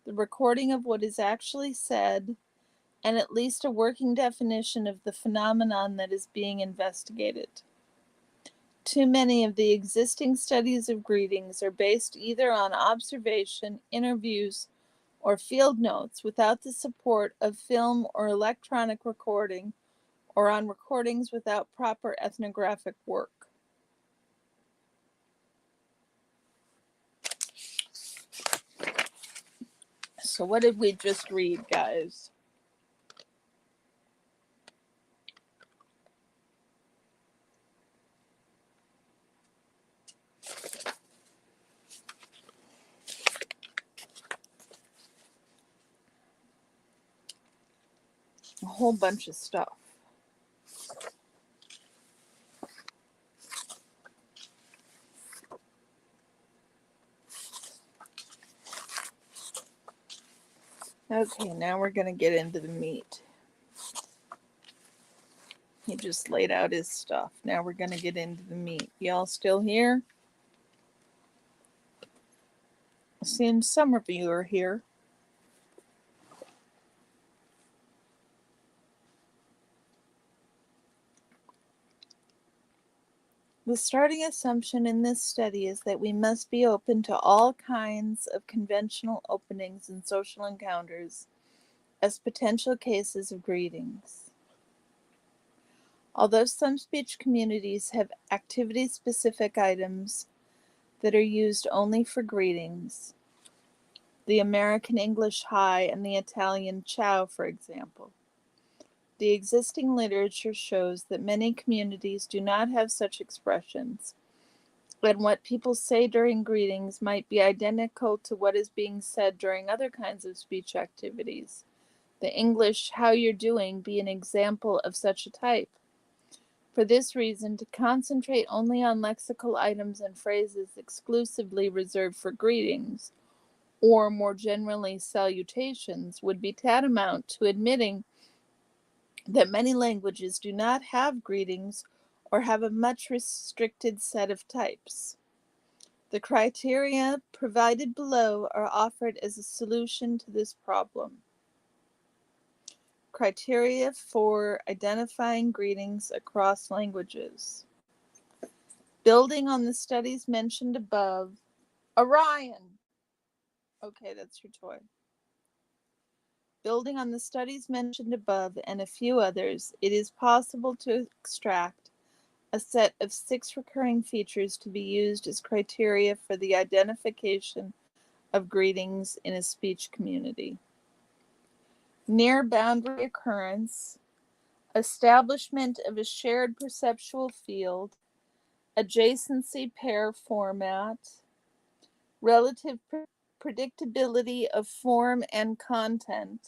the recording of what is actually said, and at least a working definition of the phenomenon that is being investigated. Too many of the existing studies of greetings are based either on observation, interviews, or field notes without the support of film or electronic recording, or on recordings without proper ethnographic work. So what did we just read, guys? A whole bunch of stuff. Okay, now we're going to get into the meat. He just laid out his stuff. Now we're going to get into the meat. Y'all still here? Seems some of you are here. The starting assumption in this study is that we must be open to all kinds of conventional openings and social encounters as potential cases of greetings. Although some speech communities have activity-specific items that are used only for greetings, the American English hi and the Italian ciao, for example, the existing literature shows that many communities do not have such expressions, and what people say during greetings might be identical to what is being said during other kinds of speech activities. The English "how you're doing" be an example of such a type. For this reason, to concentrate only on lexical items and phrases exclusively reserved for greetings, or more generally salutations, would be tantamount to admitting that many languages do not have greetings or have a much restricted set of types. The criteria provided below are offered as a solution to this problem. Criteria for identifying greetings across languages. Building on the studies mentioned above, Orion. Okay, that's your toy. Building on the studies mentioned above and a few others, it is possible to extract a set of 6 recurring features to be used as criteria for the identification of greetings in a speech community. Near boundary occurrence, establishment of a shared perceptual field, adjacency pair format, relative predictability of form and content,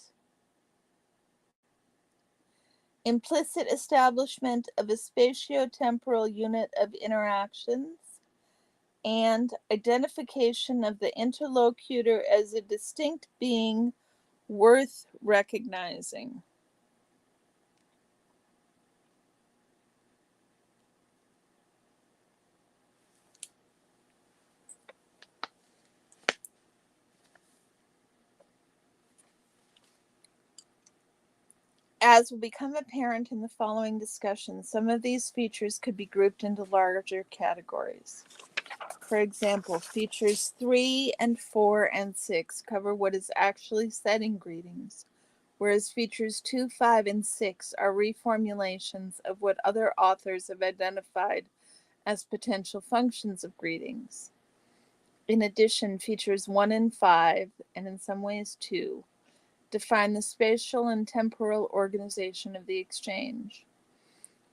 implicit establishment of a spatiotemporal unit of interactions, and identification of the interlocutor as a distinct being worth recognizing. As will become apparent in the following discussion, some of these features could be grouped into larger categories. For example, features 3 and 4 and 6 cover what is actually said in greetings, whereas features 2, 5, and 6 are reformulations of what other authors have identified as potential functions of greetings. In addition, features 1 and 5, and in some ways 2, define the spatial and temporal organization of the exchange.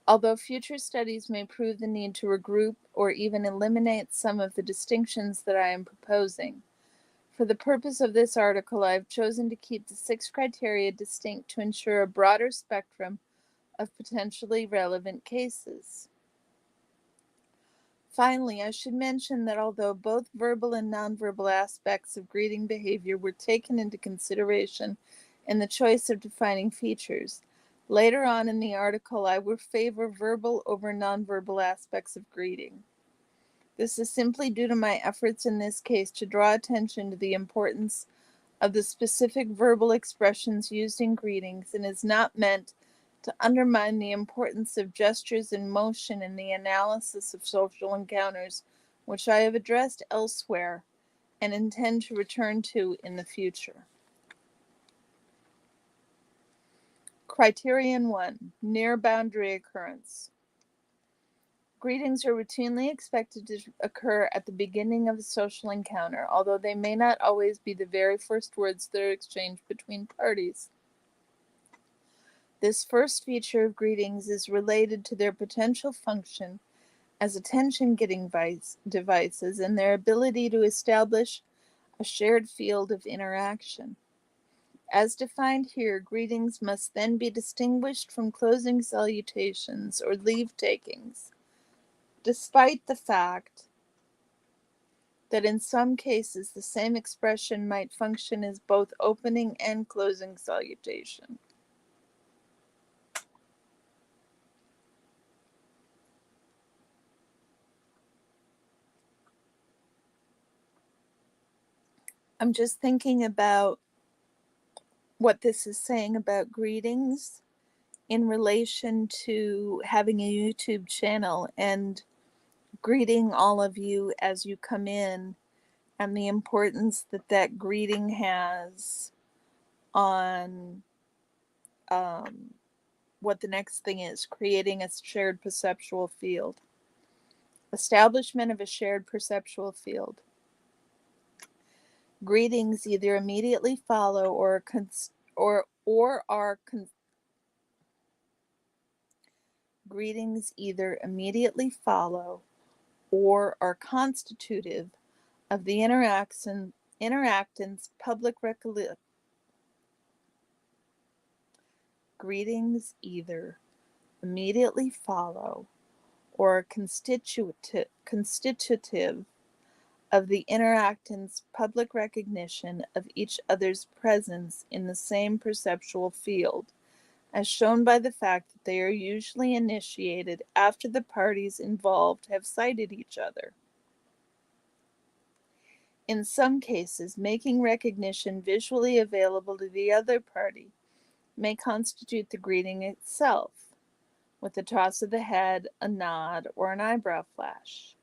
Although future studies may prove the need to regroup or even eliminate some of the distinctions that I am proposing, for the purpose of this article, I have chosen to keep the 6 criteria distinct to ensure a broader spectrum of potentially relevant cases. Finally, I should mention that although both verbal and nonverbal aspects of greeting behavior were taken into consideration in the choice of defining features, later on in the article I will favor verbal over nonverbal aspects of greeting. This is simply due to my efforts in this case to draw attention to the importance of the specific verbal expressions used in greetings and is not meant to undermine the importance of gestures and motion in the analysis of social encounters, which I have addressed elsewhere and intend to return to in the future. Criterion 1, near boundary occurrence. Greetings are routinely expected to occur at the beginning of a social encounter, although they may not always be the very first words that are exchanged between parties. This first feature of greetings is related to their potential function as attention-getting devices and their ability to establish a shared field of interaction. As defined here, greetings must then be distinguished from closing salutations or leave-takings, despite the fact that in some cases the same expression might function as both opening and closing salutation. I'm just thinking about what this is saying about greetings in relation to having a YouTube channel and greeting all of you as you come in, and the importance that that greeting has on what the next thing is, creating a shared perceptual field. Establishment of a shared perceptual field. Greetings either immediately follow greetings either immediately follow or are constitutive of the interactant's public recollection. Greetings either immediately follow or are constitutive of the interactant's public recognition of each other's presence in the same perceptual field, as shown by the fact that they are usually initiated after the parties involved have sighted each other. In some cases, making recognition visually available to the other party may constitute the greeting itself, with a toss of the head, a nod, or an eyebrow flash.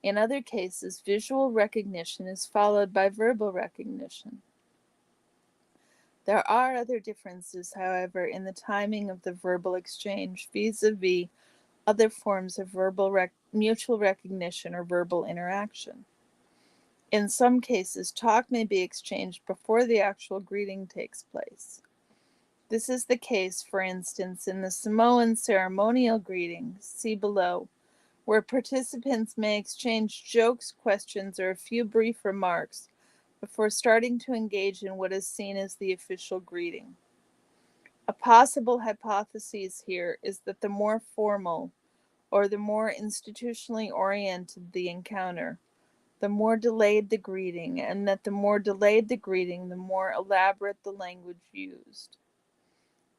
In other cases, visual recognition is followed by verbal recognition. There are other differences, however, in the timing of the verbal exchange vis-a-vis other forms of mutual recognition or verbal interaction. In some cases, talk may be exchanged before the actual greeting takes place. This is the case, for instance, in the Samoan ceremonial greeting, see below, where participants may exchange jokes, questions, or a few brief remarks before starting to engage in what is seen as the official greeting. A possible hypothesis here is that the more formal or the more institutionally oriented the encounter, the more delayed the greeting, and that the more delayed the greeting, the more elaborate the language used.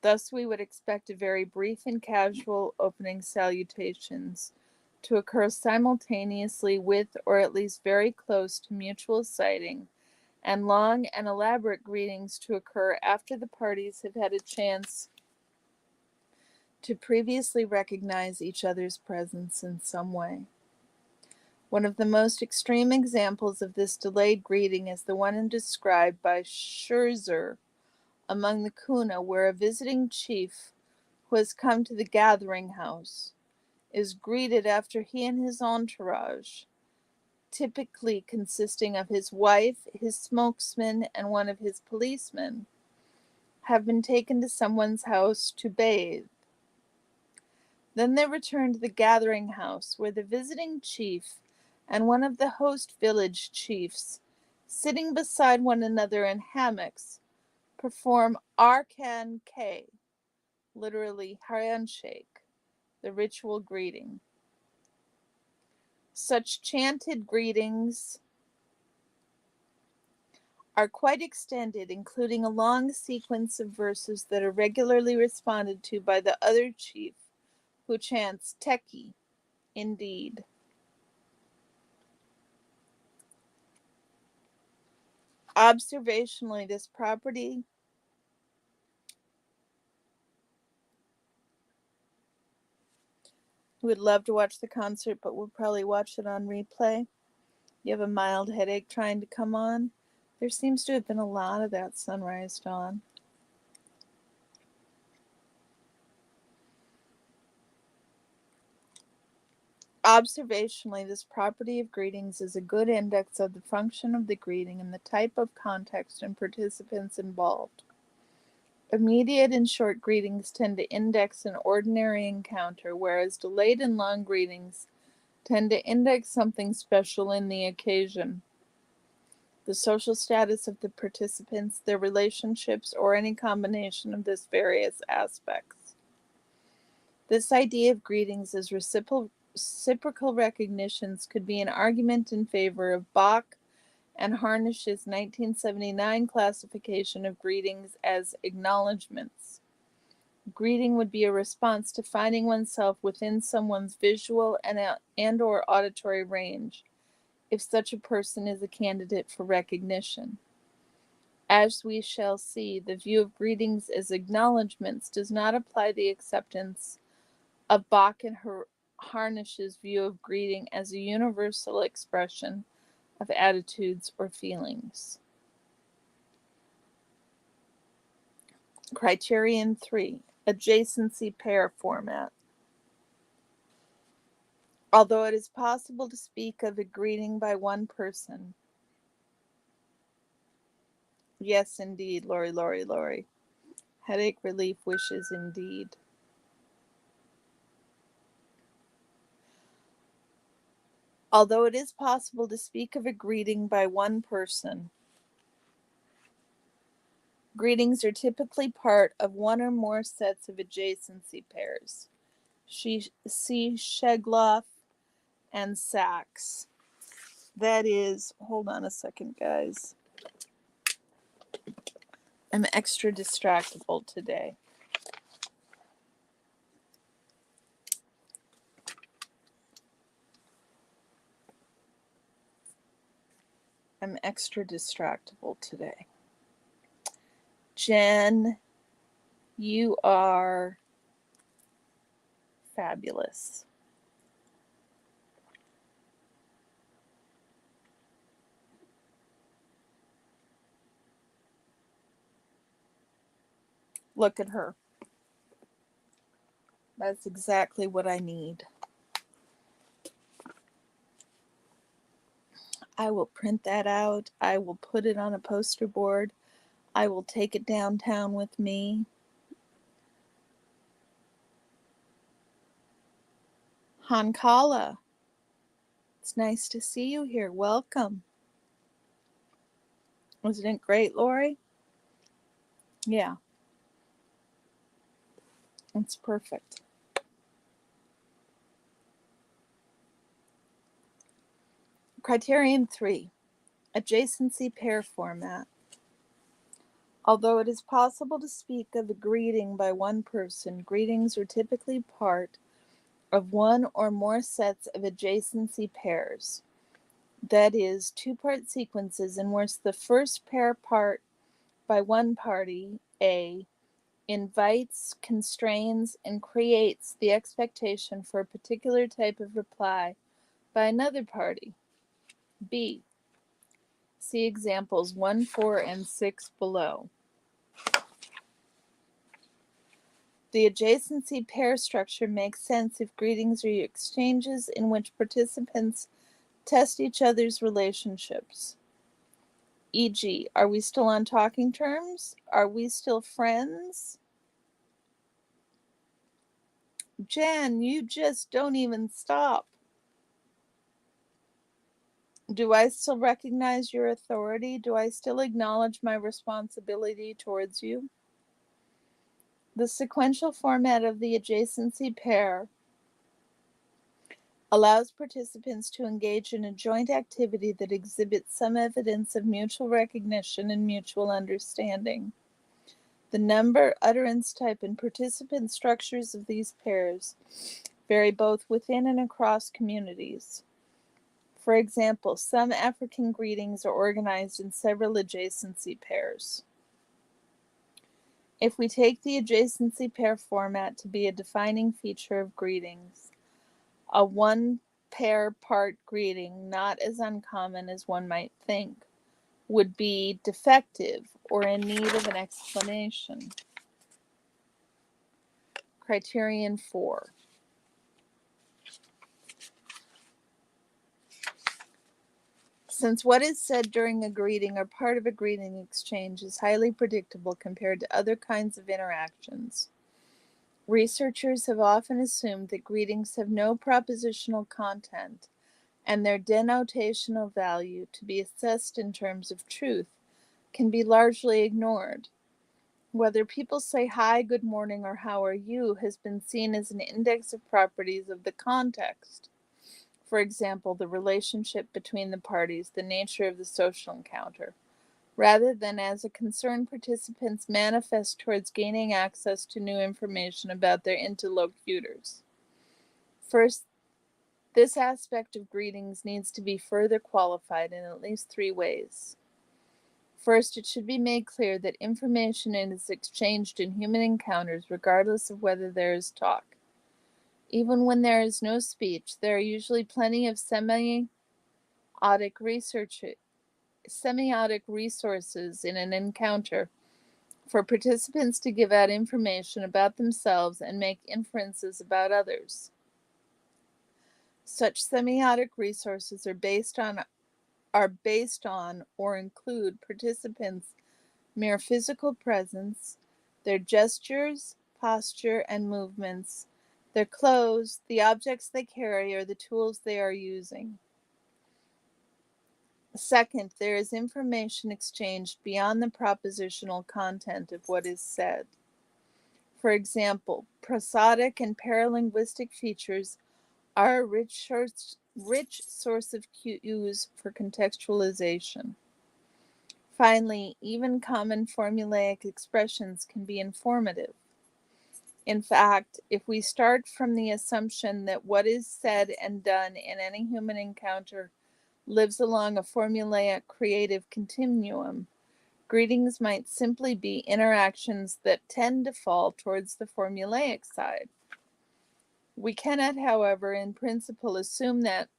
Thus, we would expect a very brief and casual opening salutations to occur simultaneously with, or at least very close to, mutual sighting, and long and elaborate greetings to occur after the parties have had a chance to previously recognize each other's presence in some way. One of the most extreme examples of this delayed greeting is the one described by Scherzer among the Kuna, where a visiting chief who has come to the gathering house is greeted after he and his entourage, typically consisting of his wife, his spokesman, and one of his policemen, have been taken to someone's house to bathe. Then they return to the gathering house, where the visiting chief and one of the host village chiefs, sitting beside one another in hammocks, perform Arkan K, literally handshake, the ritual greeting. Such chanted greetings are quite extended, including a long sequence of verses that are regularly responded to by the other chief, who chants Teki, indeed. Observationally, this property would love to watch the concert, but we'll probably watch it on replay. You have a mild headache trying to come on. There seems to have been a lot of that sunrise dawn. Observationally, this property of greetings is a good index of the function of the greeting and the type of context and participants involved. Immediate and short greetings tend to index an ordinary encounter, whereas delayed and long greetings tend to index something special in the occasion. The social status of the participants, their relationships, or any combination of these various aspects. This idea of greetings as reciprocal recognitions could be an argument in favor of Bach and Harnisch's 1979 classification of greetings as acknowledgments. Greeting would be a response to finding oneself within someone's visual and or auditory range, if such a person is a candidate for recognition. As we shall see, the view of greetings as acknowledgments does not apply the acceptance of Bach and Harnisch's view of greeting as a universal expression of attitudes or feelings. Criterion 3, adjacency pair format. Although it is possible to speak of a greeting by one person. Yes, indeed, Lori. Headache relief wishes indeed. Although it is possible to speak of a greeting by one person, greetings are typically part of one or more sets of adjacency pairs. See Shegloff and Sachs. That is, hold on a second, guys. I'm extra distractible today. Jen, you are fabulous. Look at her. That's exactly what I need. I will print that out. I will put it on a poster board. I will take it downtown with me. Hankala, it's nice to see you here. Welcome. Wasn't it great, Lori? Yeah. It's perfect. Criterion 3, adjacency pair format. Although it is possible to speak of a greeting by one person, greetings are typically part of one or more sets of adjacency pairs. That is, two-part sequences in which the first pair part by one party, A, invites, constrains, and creates the expectation for a particular type of reply by another party, B. See examples 1, 4, and 6 below. The adjacency pair structure makes sense if greetings are exchanges in which participants test each other's relationships. E.g., are we still on talking terms? Are we still friends? Jen, you just don't even stop. Do I still recognize your authority? Do I still acknowledge my responsibility towards you? The sequential format of the adjacency pair allows participants to engage in a joint activity that exhibits some evidence of mutual recognition and mutual understanding. The number, utterance type, and participant structures of these pairs vary both within and across communities. For example, some African greetings are organized in several adjacency pairs. If we take the adjacency pair format to be a defining feature of greetings, a one-pair part greeting, not as uncommon as one might think, would be defective or in need of an explanation. Criterion 4. Since what is said during a greeting or part of a greeting exchange is highly predictable compared to other kinds of interactions, researchers have often assumed that greetings have no propositional content and their denotational value, to be assessed in terms of truth, can be largely ignored. Whether people say hi, good morning, or how are you has been seen as an index of properties of the context. For example, the relationship between the parties, the nature of the social encounter, rather than as a concern participants manifest towards gaining access to new information about their interlocutors. First, this aspect of greetings needs to be further qualified in at least 3 ways. First, it should be made clear that information is exchanged in human encounters regardless of whether there is talk. Even when there is no speech, there are usually plenty of semiotic resources in an encounter for participants to give out information about themselves and make inferences about others. Such semiotic resources are based on or include participants' mere physical presence, their gestures, posture, and movements, their clothes, the objects they carry, or the tools they are using. Second, there is information exchanged beyond the propositional content of what is said. For example, prosodic and paralinguistic features are a rich source of cues for contextualization. Finally, even common formulaic expressions can be informative. In fact, if we start from the assumption that what is said and done in any human encounter lives along a formulaic creative continuum, greetings might simply be interactions that tend to fall towards the formulaic side. We cannot, however, in principle assume that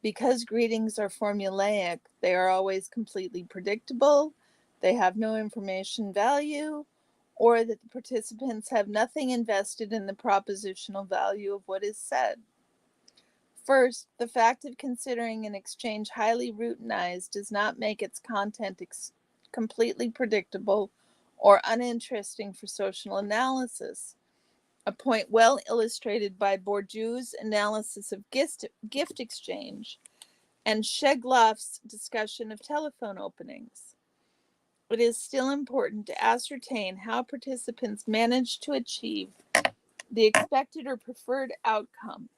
because greetings are formulaic, they are always completely predictable, they have no information value, or that the participants have nothing invested in the propositional value of what is said. First, the fact of considering an exchange highly routinized does not make its content completely predictable or uninteresting for social analysis, a point well illustrated by Bourdieu's analysis of gift exchange and Shegloff's discussion of telephone openings. It is still important to ascertain how participants manage to achieve the expected or preferred outcome.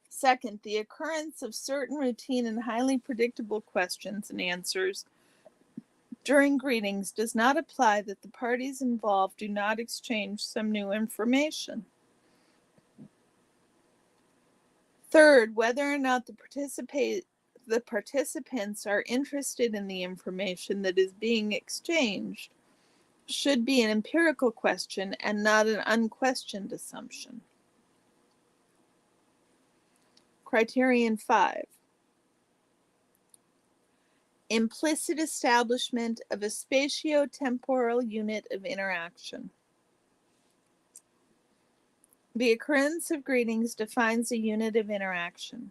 Second, the occurrence of certain routine and highly predictable questions and answers during greetings does not imply that the parties involved do not exchange some new information. Third, whether or not the participants are interested in the information that is being exchanged should be an empirical question and not an unquestioned assumption. Criterion 5. Implicit establishment of a spatio-temporal unit of interaction. The occurrence of greetings defines a unit of interaction.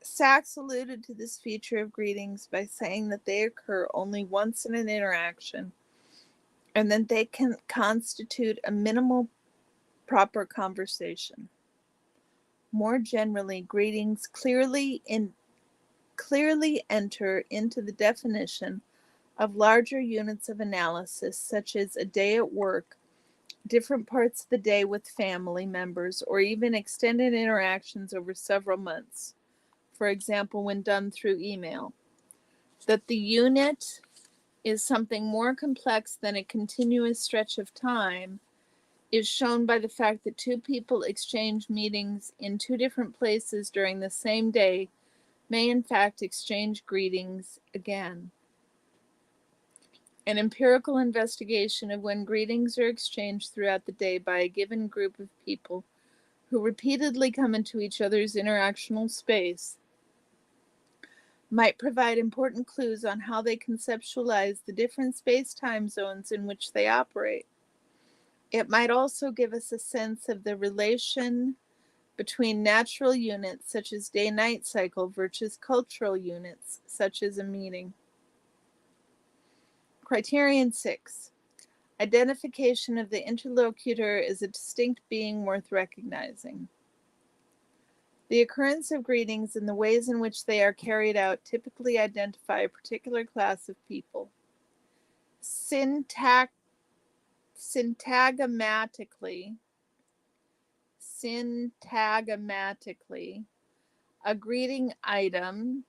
Sachs alluded to this feature of greetings by saying that they occur only once in an interaction and that they can constitute a minimal proper conversation. More generally, greetings clearly enter into the definition of larger units of analysis, such as a day at work, different parts of the day with family members, or even extended interactions over several months, for example, when done through email. That the unit is something more complex than a continuous stretch of time is shown by the fact that 2 people exchange meetings in 2 different places during the same day may in fact exchange greetings again. An empirical investigation of when greetings are exchanged throughout the day by a given group of people who repeatedly come into each other's interactional space might provide important clues on how they conceptualize the different space-time zones in which they operate. It might also give us a sense of the relation between natural units such as day-night cycle versus cultural units such as a meeting. Criterion 6. Identification of the interlocutor as a distinct being worth recognizing. The occurrence of greetings and the ways in which they are carried out typically identify a particular class of people. Syntagmatically, a greeting item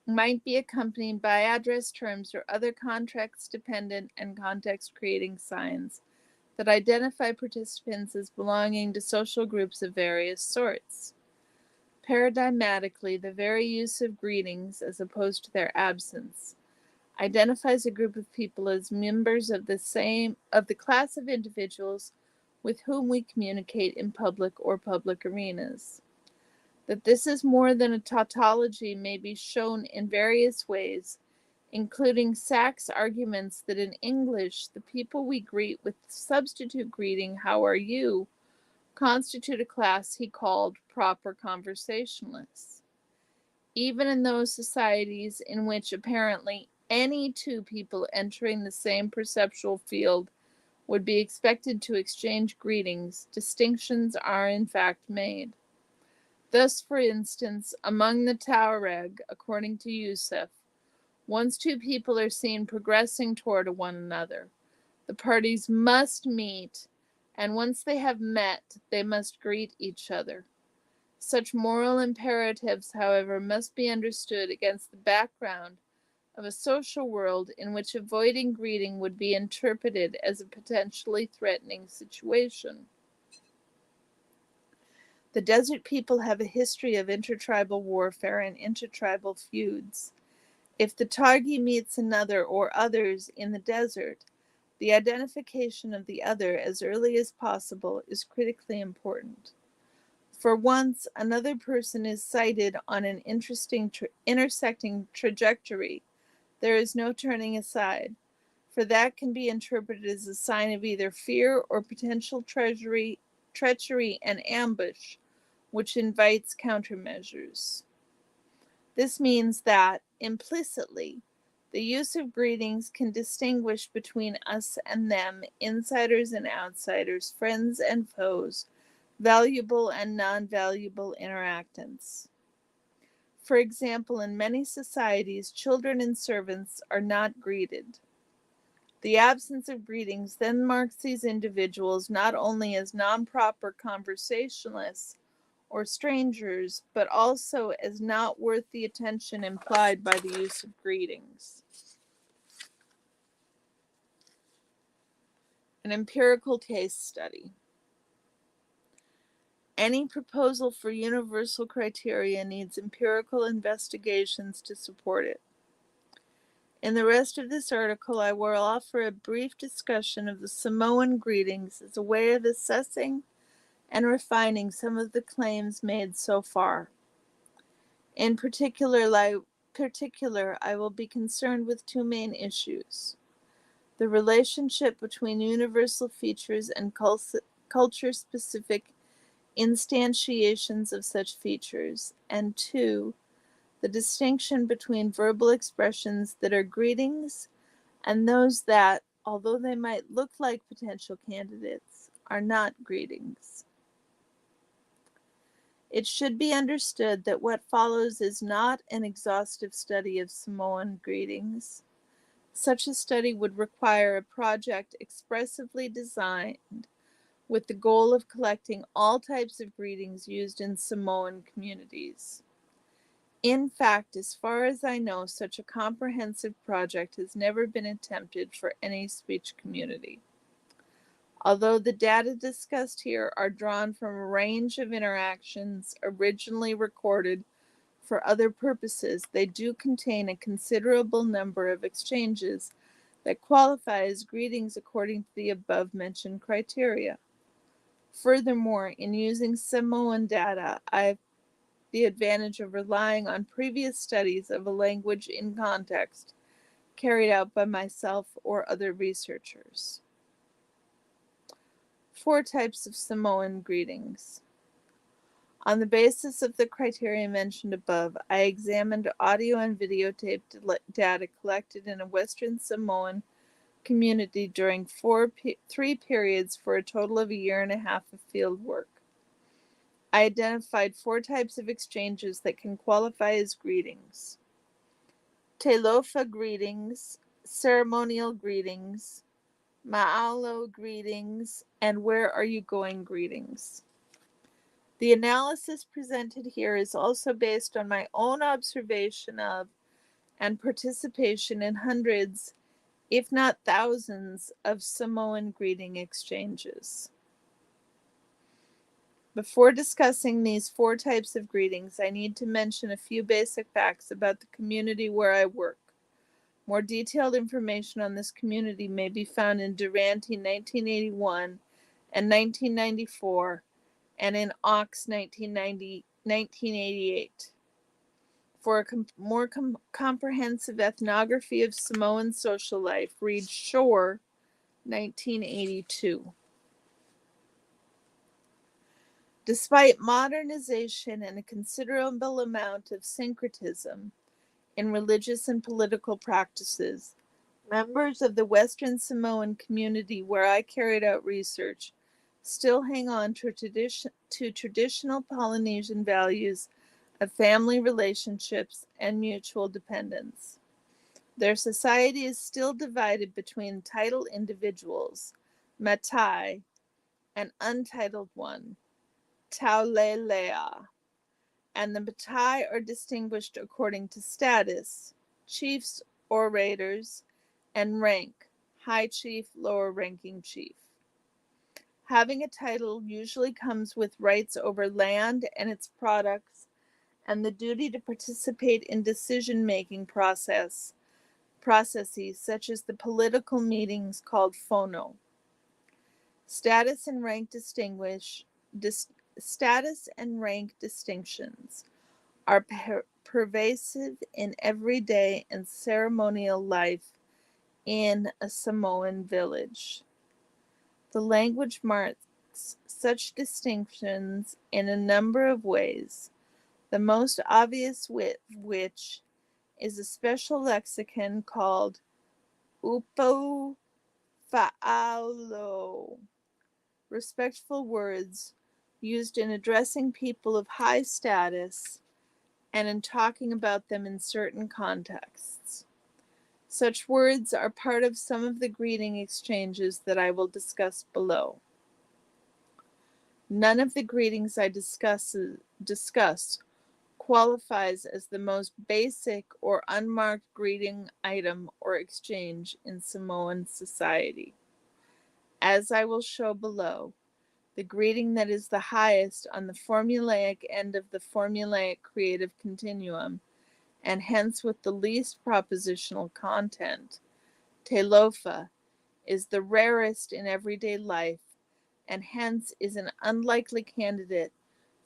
might be accompanied by address terms or other context-dependent and context-creating signs that identify participants as belonging to social groups of various sorts. Paradigmatically, the very use of greetings, as opposed to their absence, identifies a group of people as members of the class of individuals with whom we communicate in public or public arenas. That this is more than a tautology may be shown in various ways, including Sachs' arguments that in English, the people we greet with the substitute greeting, "How are you?" constitute a class he called proper conversationalists. Even in those societies in which apparently any two people entering the same perceptual field would be expected to exchange greetings, distinctions are in fact made. Thus, for instance, among the Tuareg, according to Youssef, once two people are seen progressing toward one another, the parties must meet, and once they have met, they must greet each other. Such moral imperatives, however, must be understood against the background of a social world in which avoiding greeting would be interpreted as a potentially threatening situation. The desert people have a history of intertribal warfare and intertribal feuds. If the Targi meets another or others in the desert, the identification of the other as early as possible is critically important. For once another person is sighted on an intersecting trajectory, there is no turning aside, for that can be interpreted as a sign of either fear or potential treachery and ambush, which invites countermeasures. This means that, implicitly, the use of greetings can distinguish between us and them, insiders and outsiders, friends and foes, valuable and non-valuable interactants. For example, in many societies, children and servants are not greeted. The absence of greetings then marks these individuals not only as non-proper conversationalists or strangers, but also as not worth the attention implied by the use of greetings. An empirical case study. Any proposal for universal criteria needs empirical investigations to support it. In the rest of this article, I will offer a brief discussion of the Samoan greetings as a way of assessing and refining some of the claims made so far. In particular, I will be concerned with two main issues: the relationship between universal features and culture-specific instantiations of such features, and two, the distinction between verbal expressions that are greetings and those that, although they might look like potential candidates, are not greetings. It should be understood that what follows is not an exhaustive study of Samoan greetings. Such a study would require a project expressively designed with the goal of collecting all types of greetings used in Samoan communities. In fact, as far as I know, such a comprehensive project has never been attempted for any speech community. Although the data discussed here are drawn from a range of interactions originally recorded for other purposes, they do contain a considerable number of exchanges that qualify as greetings according to the above-mentioned criteria. Furthermore, in using Samoan data, I have the advantage of relying on previous studies of a language in context carried out by myself or other researchers. 4 types of Samoan greetings. On the basis of the criteria mentioned above, I examined audio and videotape data collected in a Western Samoan community during 3 periods for a total of a year and a half of field work. I identified 4 types of exchanges that can qualify as greetings: Te Lofa greetings, ceremonial greetings, Mahalo greetings, and where are you going greetings. The analysis presented here is also based on my own observation of and participation in hundreds, if not thousands, of Samoan greeting exchanges. Before discussing these 4 types of greetings, I need to mention a few basic facts about the community where I work. More detailed information on this community may be found in Durante 1981 and 1994, and in Ox 1988. For a more comprehensive ethnography of Samoan social life, read Shore 1982. Despite modernization and a considerable amount of syncretism in religious and political practices, members of the Western Samoan community where I carried out research still hang on to traditional Polynesian values of family relationships and mutual dependence. Their society is still divided between titled individuals, matai, and untitled one, taulelea, and the matai are distinguished according to status, chiefs, orators, and rank, high chief, lower ranking chief. Having a title usually comes with rights over land and its products, and the duty to participate in decision-making processes such as the political meetings called fono. Status and rank distinctions are pervasive in everyday and ceremonial life in a Samoan village. The language marks such distinctions in a number of ways, the most obvious which is a special lexicon called upo fa'alo, respectful words used in addressing people of high status and in talking about them in certain contexts. Such words are part of some of the greeting exchanges that I will discuss below. None of the greetings I discuss qualifies as the most basic or unmarked greeting item or exchange in Samoan society. As I will show below, the greeting that is the highest on the formulaic end of the formulaic creative continuum, and hence with the least propositional content, te lofa, is the rarest in everyday life, and hence is an unlikely candidate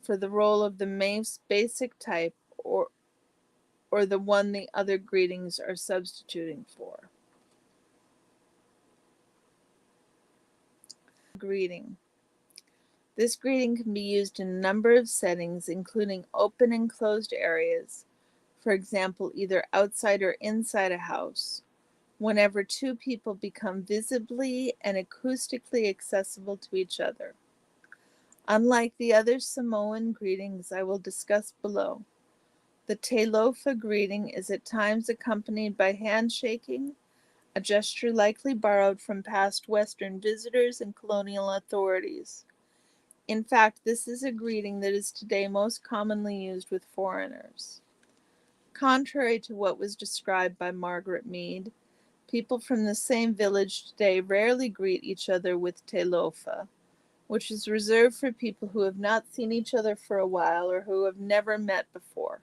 for the role of the most basic type or the one the other greetings are substituting for. Greeting. This greeting can be used in a number of settings, including open and closed areas, for example, either outside or inside a house, whenever 2 people become visibly and acoustically accessible to each other. Unlike the other Samoan greetings I will discuss below, the te lofa greeting is at times accompanied by handshaking, a gesture likely borrowed from past Western visitors and colonial authorities. In fact, this is a greeting that is today most commonly used with foreigners. Contrary to what was described by Margaret Mead, people from the same village today rarely greet each other with te lofa, which is reserved for people who have not seen each other for a while or who have never met before.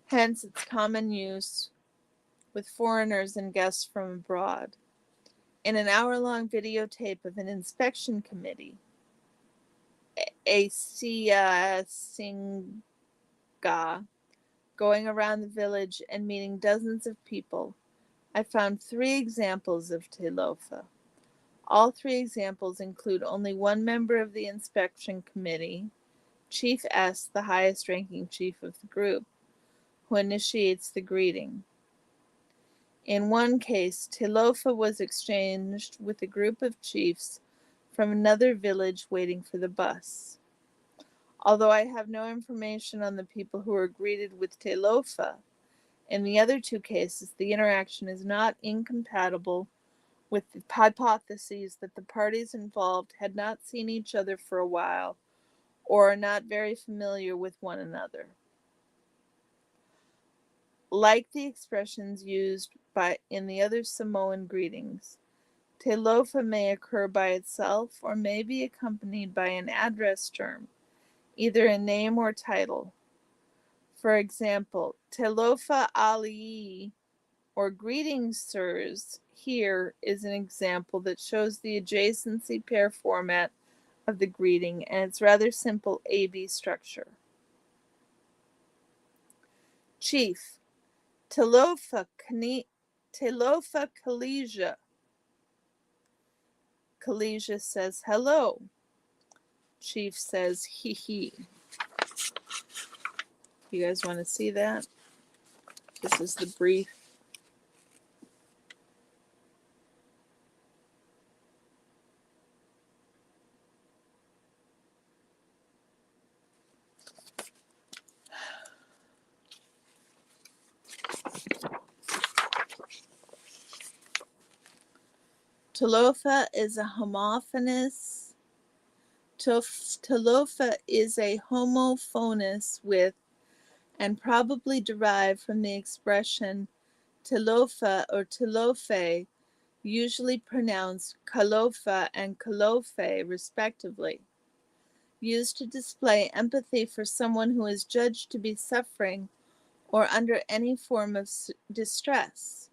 Hence its common use with foreigners and guests from abroad. In an hour-long videotape of an inspection committee, a singa, going around the village and meeting dozens of people, I found 3 examples of te lofa. All three examples include only one member of the inspection committee, Chief S, the highest ranking chief of the group, who initiates the greeting. In one case, Telofa was exchanged with a group of chiefs from another village waiting for the bus. Although I have no information on the people who were greeted with Telofa, in the other two cases, the interaction is not incompatible with the hypotheses that the parties involved had not seen each other for a while or are not very familiar with one another. Like the expressions used in the other Samoan greetings, Telofa may occur by itself or may be accompanied by an address term, either a name or title. For example, Telofa alii, or greetings, sirs, here is an example that shows the adjacency pair format of the greeting and its rather simple AB structure. Chief, Telofa Kalesia. Kalesia says hello. Chief says hee hee. You guys want to see that? This is the brief. Telofa is a homophonous. Telofa is a homophonous with, and probably derived from the expression Telofa or Telofe, usually pronounced Kalofa and Kalofe, respectively, used to display empathy for someone who is judged to be suffering or under any form of distress.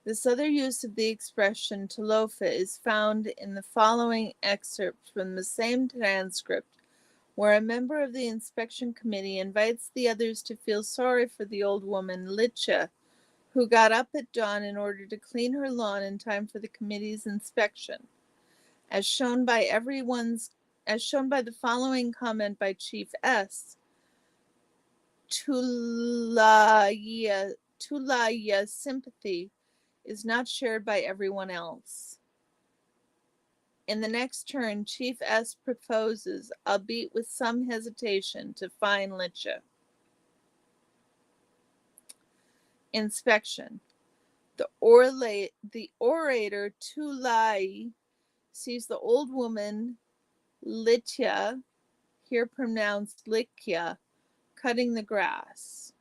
This other use of the expression Telofa is found in the following excerpt from the same transcript, where a member of the inspection committee invites the others to feel sorry for the old woman, Litcha, who got up at dawn in order to clean her lawn in time for the committee's inspection. As shown by the following comment by Chief S, Tulaya's sympathy is not shared by everyone else. In the next turn, Chief S proposes, albeit with some hesitation, to fine Litcha. Inspection. The orator Tulai sees the old woman Litya, here pronounced Likya, cutting the grass.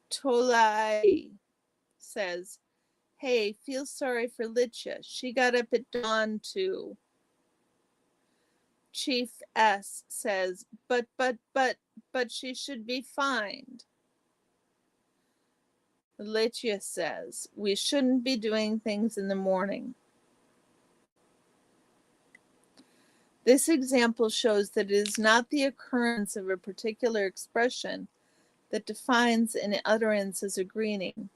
Tulai says, "Hey, feel sorry for Litya. She got up at dawn too." Chief S says, but she should be fined. Litya says, "We shouldn't be doing things in the morning." This example shows that it is not the occurrence of a particular expression that defines an utterance as a greeting.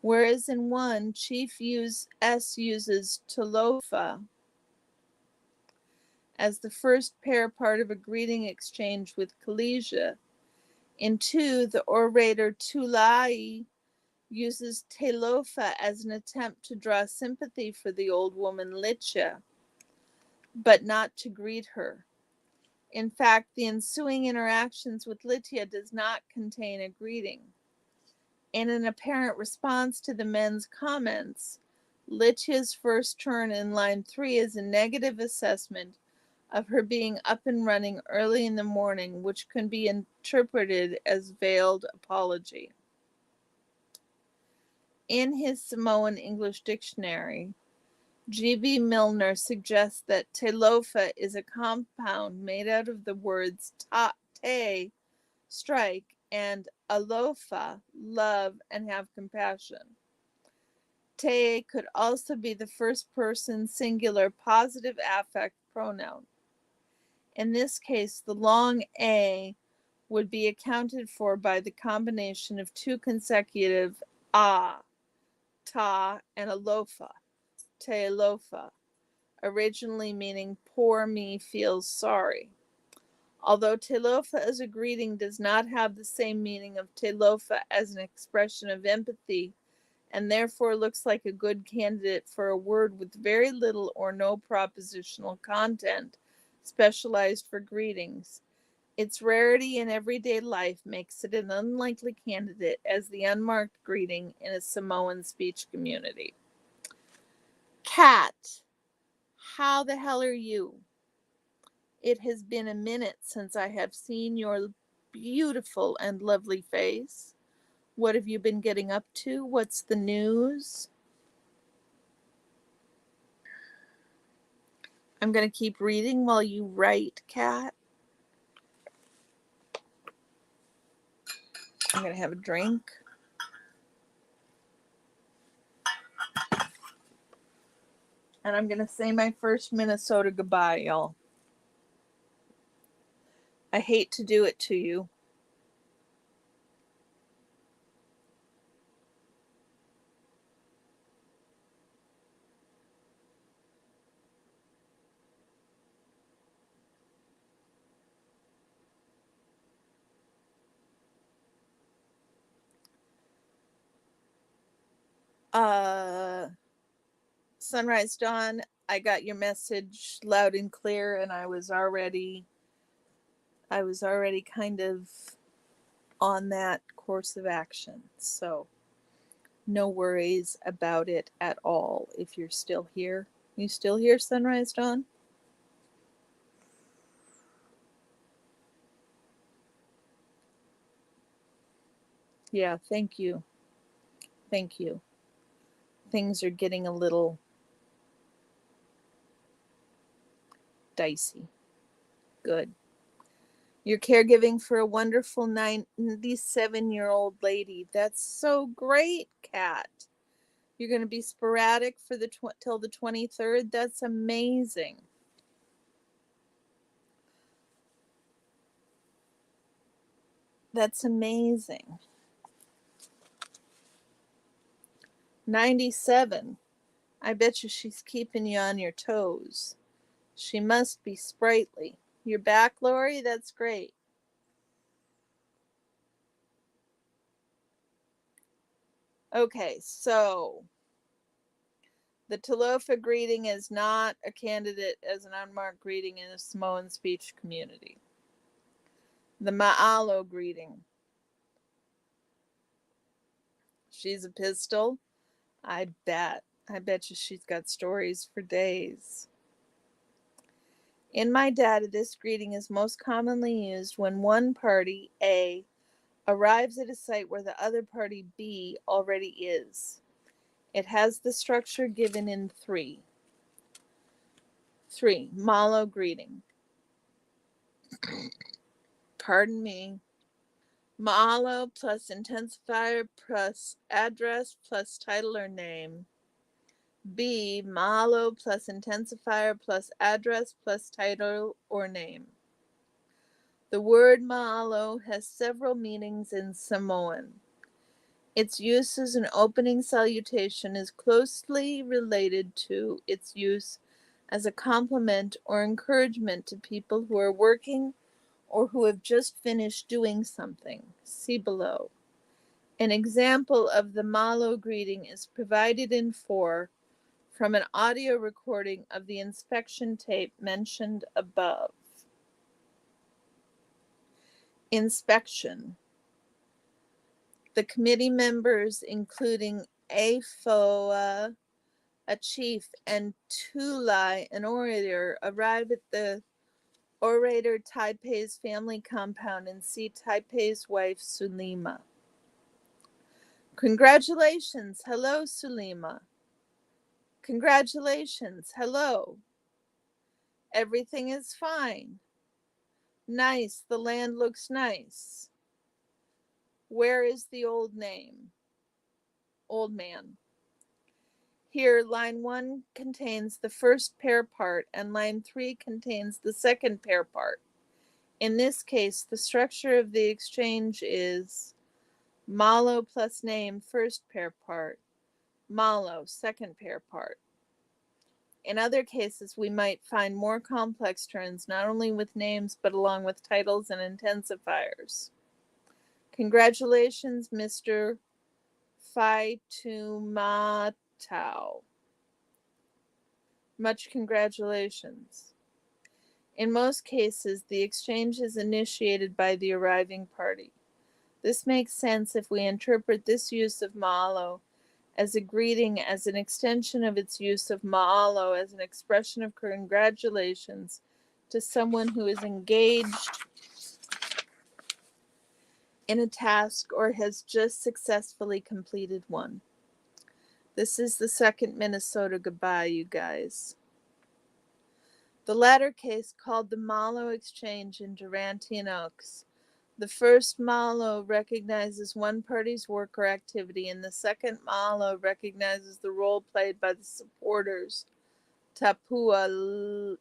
Whereas in one, Chief S uses Telofa as the first pair part of a greeting exchange with Kalesia, in two, the orator Tulai uses Telofa as an attempt to draw sympathy for the old woman Litcha, but not to greet her. In fact, the ensuing interactions with Litya does not contain a greeting. In an apparent response to the men's comments, Litya's first turn in line 3 is a negative assessment of her being up and running early in the morning, which can be interpreted as veiled apology. In his Samoan English dictionary, G.B. Milner suggests that Telofa is a compound made out of the words te, strike, and alofa, love and have compassion. Te could also be the first person singular positive affect pronoun. In this case, the long a would be accounted for by the combination of two consecutive a, ta, and alofa. telofa, originally meaning poor me feels sorry. Although telofa as a greeting does not have the same meaning of telofa as an expression of empathy, and therefore looks like a good candidate for a word with very little or no propositional content, specialized for greetings, its rarity in everyday life makes it an unlikely candidate as the unmarked greeting in a Samoan speech community. Cat, how the hell are you? It has been a minute since I have seen your beautiful and lovely face. What have you been getting up to? What's the news? I'm going to keep reading while you write, Cat. I'm going to have a drink. And I'm going to say my first Minnesota goodbye, y'all. I hate to do it to you. Sunrise Dawn, I got your message loud and clear, and I was already kind of on that course of action. So no worries about it at all if you're still here. You still here, Sunrise Dawn? Yeah, thank you. Thank you. Things are getting a little dicey. Good. You're caregiving for a wonderful 97-year-old lady. That's so great, Kat. You're going to be sporadic for the till the 23rd. That's amazing. That's amazing. 97. I bet you she's keeping you on your toes. She must be sprightly. You're back, Lori? That's great. Okay, so the Talofa greeting is not a candidate as an unmarked greeting in a Samoan speech community. The Ma'alo greeting. She's a pistol. I bet. I bet you she's got stories for days. In my data, this greeting is most commonly used when one party, A, arrives at a site where the other party, B, already is. It has the structure given in 3. 3. Malo greeting. Pardon me. Malo plus intensifier plus address plus title or name. B. Malo plus intensifier plus address plus title or name. The word mahalo has several meanings in Samoan. Its use as an opening salutation is closely related to its use as a compliment or encouragement to people who are working or who have just finished doing something. See below. An example of the malo greeting is provided in 4 from an audio recording of the inspection tape mentioned above. Inspection. The committee members, including AFOA, a chief, and Tulai, an orator, arrive at the orator Taipei's family compound and see Taipei's wife, Sulima. Congratulations. Hello, Sulima. Congratulations. Hello. Everything is fine. Nice. The land looks nice. Where is the old name? Old man. Here, line 1 contains the first pair part and line 3 contains the second pair part. In this case, the structure of the exchange is malo plus name, first pair part, malo, second pair part. In other cases, we might find more complex turns, not only with names, but along with titles and intensifiers. Congratulations, Mr. Faitumatau. Much congratulations. In most cases, the exchange is initiated by the arriving party. This makes sense if we interpret this use of mahalo as a greeting as an extension of its use of mahalo as an expression of congratulations to someone who is engaged in a task or has just successfully completed one. This is the second Minnesota goodbye, you guys. The latter case, called the Malo Exchange in Durantine Oaks. The first Malo recognizes one party's work or activity, and the second Malo recognizes the role played by the supporters, tapuai.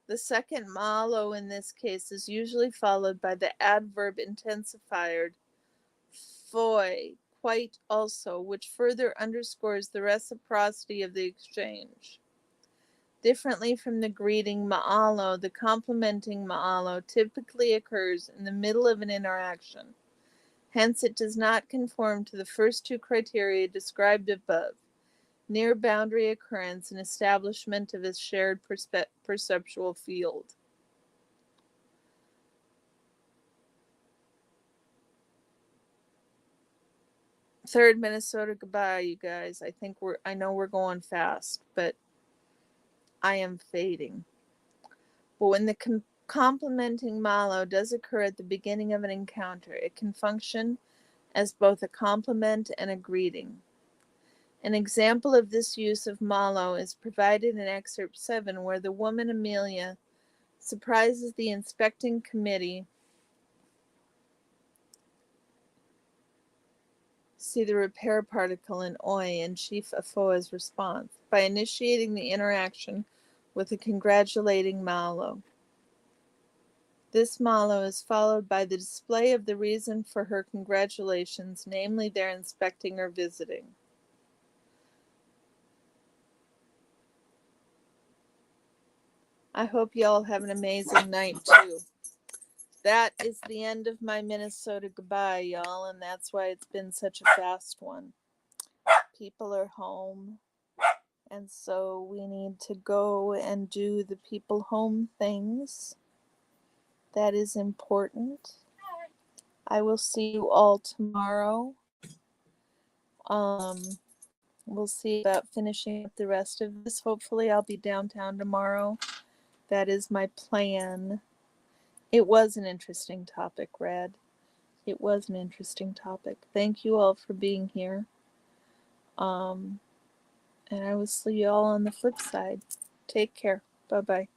The second Malo in this case is usually followed by the adverb intensifier, foi, quite also, which further underscores the reciprocity of the exchange. Differently from the greeting ma'alo, the complimenting ma'alo typically occurs in the middle of an interaction. Hence, it does not conform to the first two criteria described above, near boundary occurrence and establishment of a shared perceptual field. Third Minnesota goodbye, you guys. I know we're going fast, but I am fading. But when the complementing malo does occur at the beginning of an encounter, it can function as both a compliment and a greeting. An example of this use of malo is provided in excerpt 7, where the woman Amelia surprises the inspecting committee. See the repair particle in oi in Chief Afoa's response, by initiating the interaction with a congratulating malo. This malo is followed by the display of the reason for her congratulations, namely their inspecting or visiting. I hope y'all have an amazing night too. That is the end of my Minnesota goodbye, y'all, and that's why it's been such a fast one. People are home, and so we need to go and do the people home things. That is important. I will see you all tomorrow. We'll see about finishing up the rest of this. Hopefully I'll be downtown tomorrow. That is my plan. It was an interesting topic, Rad. It was an interesting topic. Thank you all for being here. And I will see you all on the flip side. Take care. Bye-bye.